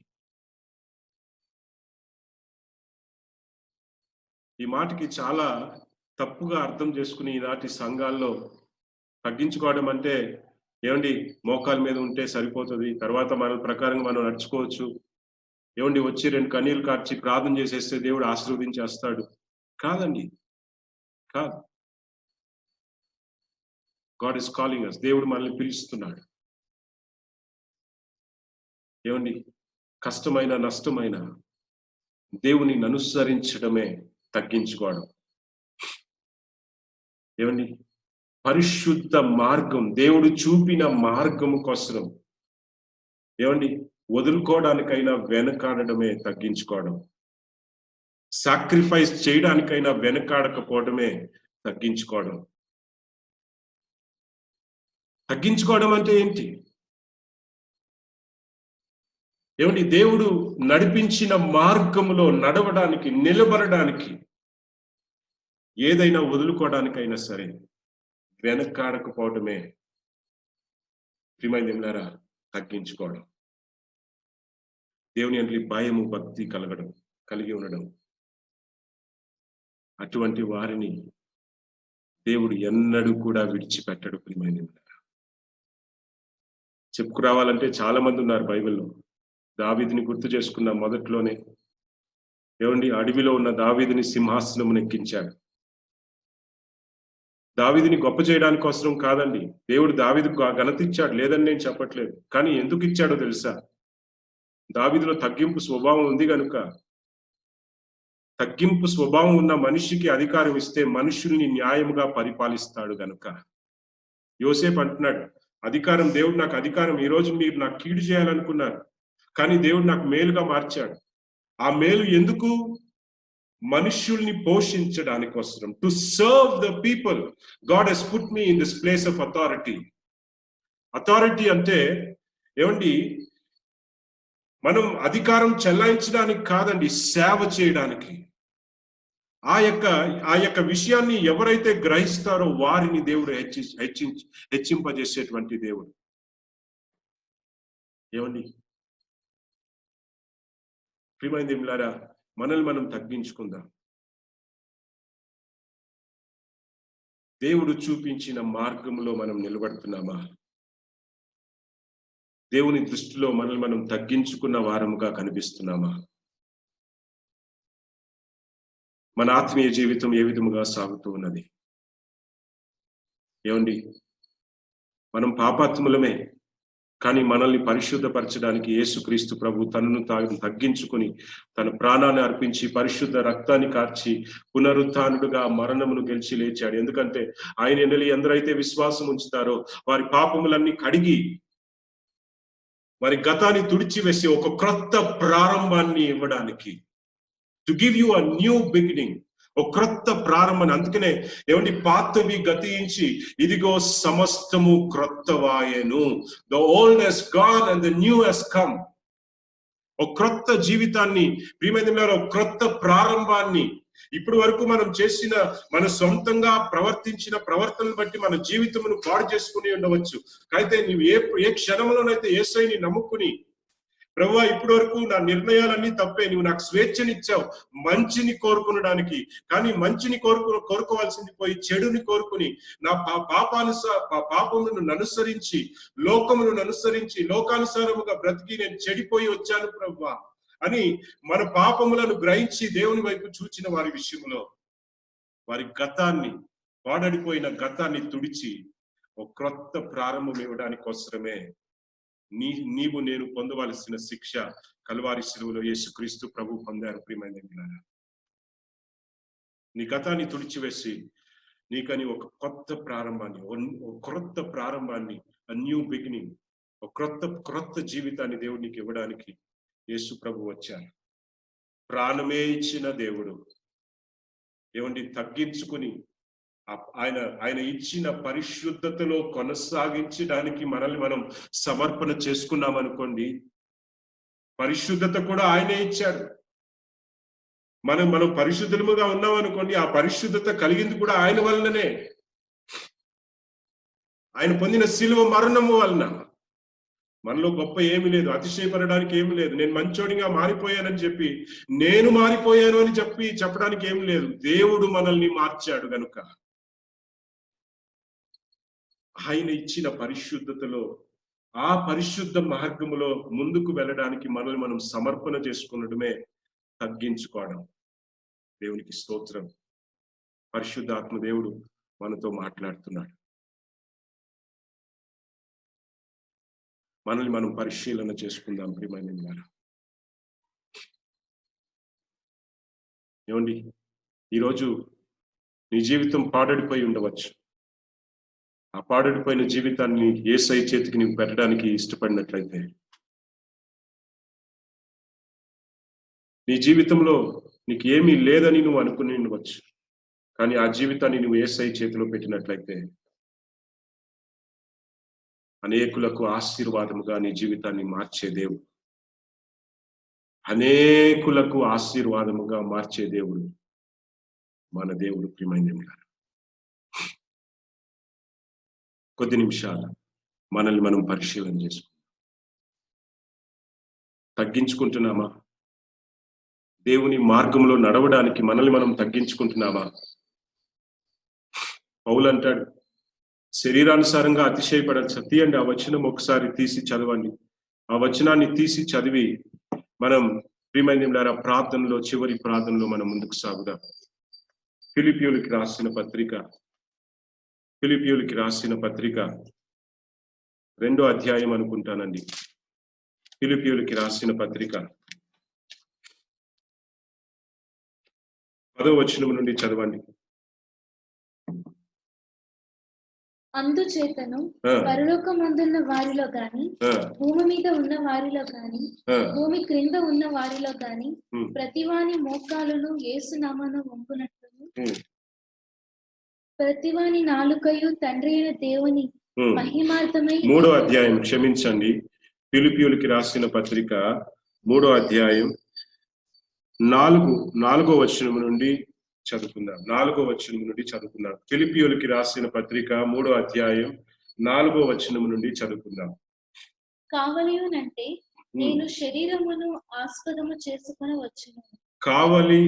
ఈ మాటకి చాలా తప్పుగా అర్థం చేసుకుని ఈనాటి సంఘాల్లో తగ్గించుకోవడం అంటే ఏమండి మోకాల మీద ఉంటే సరిపోతుంది, తర్వాత మన ప్రకారంగా మనం నడుచుకోవచ్చు, ఏమండి వచ్చి 2 కన్నీళ్లు కార్చి ప్రార్థన చేసేస్తే దేవుడు ఆశీర్వదించేస్తాడు. కాదండి, కాదు. God is calling us. దేవుడు మనల్ని పిలుస్తున్నాడు. ఏమండి, కష్టమైన నష్టమైన దేవుని అనుసరించడమే తగ్గించుకోవడం. ఏమండి, పరిశుద్ధ మార్గం, దేవుడు చూపిన మార్గము కోసం ఏమండి వదులుకోవడానికైనా వెనకాడడమే తగ్గించుకోవడం. సాక్రిఫైస్ చేయడానికైనా వెనకాడకపోవడమే తగ్గించుకోవడం. తగ్గించుకోవడం అంటే ఏంటి? ఏమండి, దేవుడు నడిపించిన మార్గములో నడవడానికి, నిలబడడానికి, ఏదైనా వదులుకోవడానికైనా సరే వెనకాడకపోవడమే ప్రియమైనలారా తగ్గించుకోవడం. దేవుని అంటే భయము, భక్తి కలిగి ఉండడం. అటువంటి వారిని దేవుడు ఎన్నడూ కూడా విడిచిపెట్టడు. ప్రియమైనలారా, చెప్పుకురావాలంటే చాలా మంది ఉన్నారు బైబిల్లో. దావీదుని గుర్తు చేసుకున్న మొదట్లోనే ఏమండి, అడవిలో ఉన్న దావీదుని సింహాసనమును ఎక్కించాడు. దావీదుని గొప్ప చేయడానికి అవసరం కాదండి. దేవుడు దావీదుకు ఘనత ఇచ్చాడు, లేదని నేను చెప్పట్లేదు. కానీ ఎందుకు ఇచ్చాడో తెలుసా? దావీదులో తగ్గింపు స్వభావం ఉంది గనుక. తగ్గింపు స్వభావం ఉన్న మనిషికి అధికారం ఇస్తే మనుషుల్ని న్యాయముగా పరిపాలిస్తాడు గనుక. యోసేపు అంటున్నాడు, అధికారం, దేవుడు నాకు అధికారం, ఈ రోజు మీరు నాకు కీడు చేయాలనుకున్నారు, కానీ దేవుడు నాకు మేలుగా మార్చాడు. ఆ మేలు ఎందుకు? మనుషుల్ని పోషించడానికి అవసరం. To serve the people. God has put me in this place of authority. Authority అంటే ఏమండి, మనం అధికారం చెలాయించడానికి కాదండి, సేవ చేయడానికి. ఆ యొక్క విషయాన్ని ఎవరైతే గ్రహిస్తారో వారిని దేవుడు హెచ్చింపజేసేటువంటి దేవుడు. ఏమండి, ప్రియమైనలారా, మనల్ని మనం తగ్గించుకుందాం. దేవుడు చూపించిన మార్గంలో మనం నిలబడుతున్నామా? దేవుని దృష్టిలో మనల్ని మనం తగ్గించుకున్న వారముగా కనిపిస్తున్నామా? మన ఆత్మీయ జీవితం ఏ విధముగా సాగుతూ ఉన్నది? ఏమండి, మనం పాపాత్ములమే, కానీ మనల్ని పరిశుద్ధపరచడానికి యేసుక్రీస్తు ప్రభు తనను తగ్గించుకొని తన ప్రాణాన్ని అర్పించి పరిశుద్ధ రక్తాన్ని కార్చి పునరుత్థానుడుగా మరణమును గెలిచి లేచాడు. ఎందుకంటే ఆయన ఎన్నలి ఎందరైతే విశ్వాసం ఉంచుతారో వారి పాపములన్నీ కడిగి వారి గతాన్ని తుడిచివేసి ఒక క్రొత్త ప్రారంభాన్ని ఇవ్వడానికి. To give you a new beginning, ఒక క్రొత్త ప్రారంభాన్ని. అందుకనే ఏమండి, పాతవి గతించి ఇదిగో సమస్తము క్రొత్తవాయెను. The old has gone and the new has come. ఒక క్రొత్త జీవితాన్ని, ప్రియమైనవారు, ఒక క్రొత్త ప్రారంభాన్ని. ఇప్పటి వరకు మనం చేసిన, మన సొంతంగా ప్రవర్తించిన ప్రవర్తనను బట్టి మన జీవితమును పాడు చేసుకుని ఉండవచ్చు. అయితే నీవు ఏ క్షణంలోనైతే యేసయ్యని నమ్ముకుని, ప్రభువా ఇప్పటి వరకు నా నిర్ణయాలన్నీ తప్పే, నువ్వు నాకు స్వేచ్ఛనిచ్చావు మంచిని కోరుకునడానికి, కానీ మంచిని కోరుకోవాల్సింది పోయి చెడుని కోరుకుని నా పాపములను అనుసరించి, లోకములను అనుసరించి, లోకానుసారముగా బ్రతికి నేను చెడిపోయి వచ్చాను ప్రభువా అని మన పాపములను గ్రహించి దేవుని వైపు చూచిన వారి విషయంలో వారి గతాన్ని, పాడడిపోయిన గతాన్ని తుడిచి ఒక క్రొత్త ప్రారంభం ఇవ్వడానికి కోసమే నీవు నేను పొందవలసిన శిక్ష కల్వారి శిలువలో యేసుక్రీస్తు ప్రభు పొందారు. ప్రియమైనవారా, నీ గతాన్ని తుడిచివేసి నీకని ఒక కొత్త ప్రారంభాన్ని, ఒక క్రొత్త ప్రారంభాన్ని, a new beginning, ఒక క్రొత్త జీవితాన్ని దేవుడు నీకు ఇవ్వడానికి యేసు ప్రభు వచ్చారు. ప్రాణమే ఇచ్చిన దేవుడు ఏమండి తగ్గించుకుని ఆయన ఇచ్చిన పరిశుద్ధతలో కొనసాగించడానికి మనల్ని మనం సమర్పణ చేసుకున్నాం అనుకోండి, పరిశుద్ధత కూడా ఆయనే ఇచ్చాడు. మనం పరిశుద్ధముగా ఉన్నాం అనుకోండి, ఆ పరిశుద్ధత కలిగింది కూడా ఆయన వలననే, ఆయన పొందిన శిలువ మరణము వలన. మనలో గొప్ప ఏమి లేదు, అతిశయపడడానికి ఏమి లేదు. నేను మంచోడిగా మారిపోయానని చెప్పి, నేను మారిపోయాను అని చెప్పడానికి ఏమి లేదు. దేవుడు మనల్ని మార్చాడు గనుక ఆయన ఇచ్చిన పరిశుద్ధతలో, ఆ పరిశుద్ధ మార్గములో ముందుకు వెళ్ళడానికి మనల్ని మనం సమర్పణ చేసుకునడమే తగ్గించుకోవడం. దేవునికి స్తోత్రం. పరిశుద్ధాత్మ దేవుడు మనతో మాట్లాడుతున్నాడు. మనల్ని మనం పరిశీలన చేసుకుందాం ప్రియమైన వారు. ఏమండి, ఈరోజు నీ జీవితం పాడడిపోయి ఉండవచ్చు. ఆ పాడడిపోయిన జీవితాన్ని యేసయ్య చేతికి నీవు పెట్టడానికి ఇష్టపడినట్లయితే, నీ జీవితంలో నీకు ఏమీ లేదని నువ్వు అనుకుని ఉండవచ్చు. కానీ ఆ జీవితాన్ని నువ్వు యేసయ్య చేతిలో పెట్టినట్లయితే అనేకులకు ఆశీర్వాదముగా నీ జీవితాన్ని మార్చే దేవుడు, అనేకులకు ఆశీర్వాదముగా మార్చే దేవుడు మన దేవుడు. ప్రియమైన కొద్ది నిమిషాలు మనల్ని మనం పరిశీలన చేసుకుందాం. తగ్గించుకుంటున్నామా? దేవుని మార్గంలో నడవడానికి మనల్ని మనం తగ్గించుకుంటున్నామా? పౌలు అంటాడు, శరీరానుసారంగా అతిశయపడాలి. తీయండి ఆ వచనం ఒకసారి తీసి చదవండి. ఆ వచనాన్ని తీసి చదివి మనం ప్రియమైన ప్రార్థనలో, చివరి ప్రార్థనలో మనం ముందుకు సాగుదాం. ఫిలిప్పీయులకి రాసిన పత్రిక 2వ అధ్యాయం అనుకుంటానండి. ఫిలిప్పీయులకి రాసిన పత్రిక 10వ వచనం నుండి చదవండి. అందుచేతను పరలోకమందున్న వారిలో గాని, భూమి మీద ఉన్న వారిలో గాని, భూమి క్రింద ఉన్న వారిలో గాని ప్రతివాని మోకాలును యేసు నామమున వంగునట్లును, ప్రతివాని నాలుకయు తండ్రి అయిన దేవుని మహిమార్థమై. 3వ అధ్యాయం, క్షమించండి, ఫిలిప్పీయులకి రాసిన పత్రిక 3వ అధ్యాయం 4వ వచనం నుండి చదువుకుందాం. 4వ వచనం నుండి చదువుకుందాం. ఫిలిప్పీయులకి రాసిన పత్రిక 3వ అధ్యాయం 4వ వచనం నుండి చదువుకుందాం. కావలియునంటే నేను శరీరమును ఆస్పదము చేసుకొని వచ్చును. కావాలి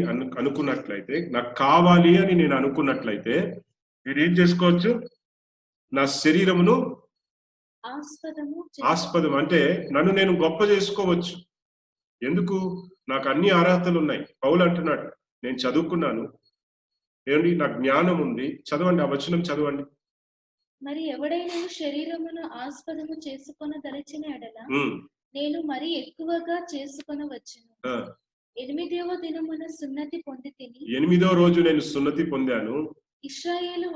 అనుకున్నట్లయితే, నాకు కావాలి అని నేను అనుకున్నట్లయితే నేను ఏం చేసుకోవచ్చు? నా శరీరమును ఆస్పదం అంటే నన్ను నేను గొప్ప చేసుకోవచ్చు. ఎందుకు? నాకు అన్ని అర్హతలు ఉన్నాయి. పౌలు అంటున్నాడు, నేను చదువుకున్నాను, ఏంటి, నాకు జ్ఞానం ఉంది. చదవండి, ఆ వచనం చదవండి. మరి ఎవడైనా శరీరమును ఆస్పదము చేసుకొని దలచిన ఎడల నేను మరి ఎక్కువగా చేసుకొని వచ్చును. 8వ దినమున సున్నతి పొంది తిని, 8వ రోజు నేను సున్నతి పొందాను. ఇశ్రాయేలు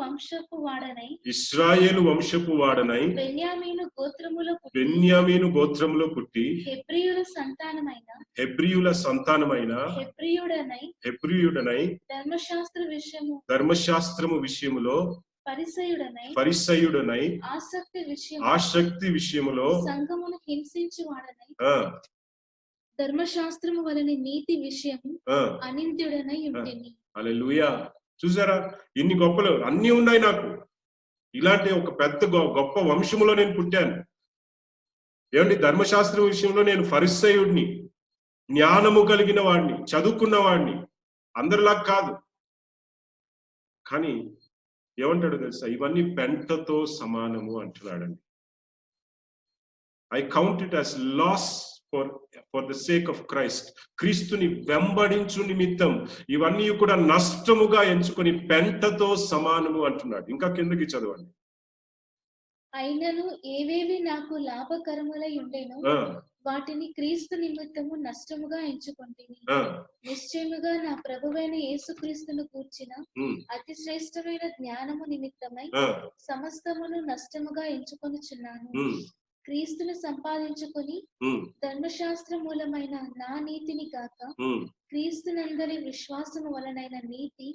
వంశపు వాడనై బెన్యామీను గోత్రములో పుట్టి హెబ్రీయుల సంతానమైన హెబ్రీయుడనై ధర్మశాస్త్రము విషయములో పరిసయ్యుడనై ఆసక్తి విషయములో సంఘమును హింసించి వాడనై ధర్మశాస్త్రము వలన నీతి విషయము అనింద్యుడనై ఉంటిని. హల్లెలూయా. చూసారా, ఇన్ని గొప్పలు అన్ని ఉన్నాయి నాకు. ఇలాంటి ఒక పెద్ద గొప్ప వంశములో నేను పుట్టాను. ఏమండి, ధర్మశాస్త్రం విషయంలో నేను ఫరిసయ్యుడిని, జ్ఞానము కలిగిన వాడిని, చదువుకున్న వాడిని, అందరిలా కాదు. కానీ ఏమంటాడు తెలుసా? ఇవన్నీ పెంటతో సమానము అంటున్నాడండి. I count it as loss for the sake of Christ. క్రీస్తుని వెంబడించు నిమిత్తం ఇవన్నీ కూడా నష్టముగా ఎంచుకొని పెంటతో సమానము అంటున్నాడు. ఇంకా కిందకి చదవండి. అయినను ఏవేవి నాకు లాభకరములై ఉండేనో వాటిని క్రీస్తు నిమిత్తము నష్టముగా ఎంచుకొంటిని. నిశ్చయముగా నా ప్రభువైన యేసుక్రీస్తును కూర్చిన అతి శ్రేష్టమైన జ్ఞానము నిమిత్తమై సమస్తమును నష్టముగా ఎంచుకొనుచున్నాను. క్రీస్తును సంపాదించుకొని ధర్మశాస్త్ర మూలమైన నా నీతిని కాక క్రీస్తునందరి విశ్వాసము వలనైన నీతి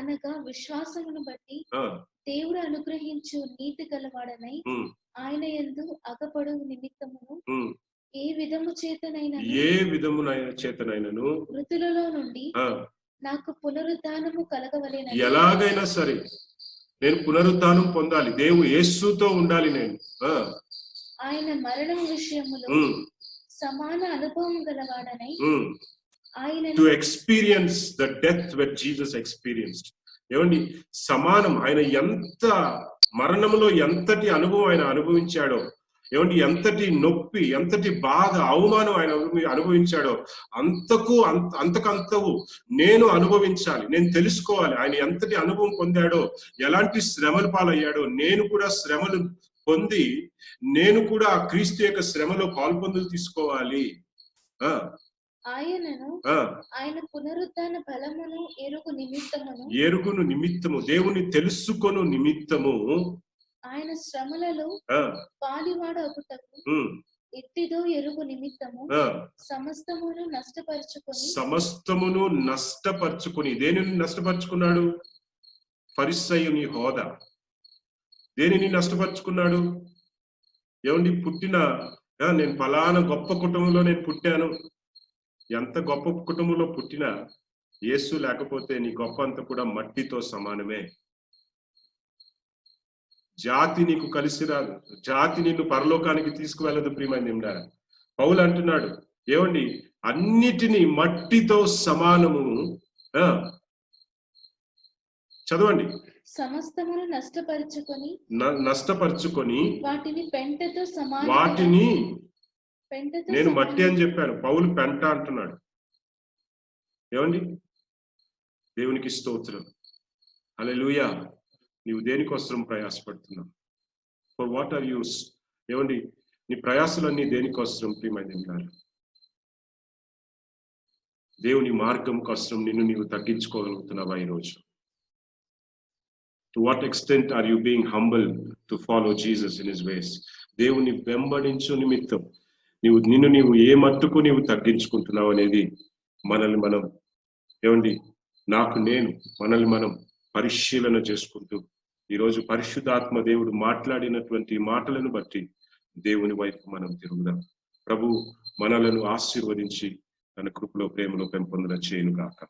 అనగా విశ్వాసమును బట్టి దేవుడు అనుగ్రహించు నీతి గలవాడనై ఆయన యందు అగపడు నిమిత్తమును ఏ విధము చేతనైనను మృతులలో నుండి నాకు పునరుద్ధానము కలగవలెనని. ఎలాగైనా సరే నేను పునరుద్ధానం పొందాలి, దేవుడు యేసుతో ఉండాలి నేను. ఆయన మరణం విషయములో సమాన అనుభవం గలవాడనై ఆయన to experience the death with Jesus experienced. ఏమండి, సమానం. ఆయన ఎంత మరణంలో ఎంతటి అనుభవం ఆయన అనుభవించాడో, ఏమండి, ఎంతటి నొప్పి, ఎంతటి బాధ, అవమానం ఆయన అనుభవించాడో అంతకంతవు నేను అనుభవించాలి, నేను తెలుసుకోవాలి. ఆయన ఎంతటి అనుభవం పొందాడో, ఎలాంటి శ్రమల పాలయ్యాడో, నేను కూడా శ్రమలు పొంది నేను కూడా ఆ క్రీస్తు యొక్క శ్రమలో పాల్పొందులు తీసుకోవాలి. ఆయన పునరుత్థాన బలమును ఎరుగును నిమిత్తము, దేవుని తెలుసుకొను నిమిత్తము, ఆయన శ్రమలలో పాలివాడు అగుటకు ఎట్టిదో ఎరుగు నిమిత్తము సమస్తమును నష్టపరుచుకొని. దేనిని నష్టపరుచుకున్నాడు? ఫరిసయ్యుని హోదా. దేనిని నష్టపరుచుకున్నాడు? ఏమండి, నేను ఫలానా గొప్ప కుటుంబంలో నేను పుట్టాను. ఎంత గొప్ప కుటుంబంలో పుట్టినా యేసు లేకపోతే నీ గొప్ప అంతా కూడా మట్టితో సమానమే. జాతి నీకు కలిసి రాదు, జాతి నిన్ను పరలోకానికి తీసుకువెళ్ళదు. ప్రియమైన పౌలు అంటున్నాడు, ఏమండి, అన్నిటినీ మట్టితో సమానము. చదవండి. సమస్తమును నష్టపరుచుకొని వాటిని నేను మట్టి అని చెప్పాను, పౌలు పెంట అంటున్నాడు. ఏమండి, దేవునికి స్తోత్రం. హల్లెలూయా. నీవు దేనికోసం ప్రయాసపడుతున్నావు? For what are yous? ఏమండి, నీ ప్రయాసలన్నీ దేనికోసం? ప్రియమైన దేవుని మార్గం కోసం నిన్ను నీవు తగ్గించుకోగలుగుతున్నావా ఈరోజు? To what extent are you being humble to follow Jesus in his ways? దేవుని వెంబడించు నిమిత్తం నిన్ను ఏ మట్టుకు నీవు తగ్గించుకుంటున్నావు అనేది మనల్ని మనం, ఏమండి, మనల్ని మనం పరిశీలన చేసుకుంటూ ఈరోజు పరిశుద్ధాత్మ దేవుడు మాట్లాడినటువంటి మాటలను బట్టి దేవుని వైపు మనం తిరుగుదాం. ప్రభు మనలను ఆశీర్వదించి తన కృపలో ప్రేమలో పెంపొందన చేయను గాక.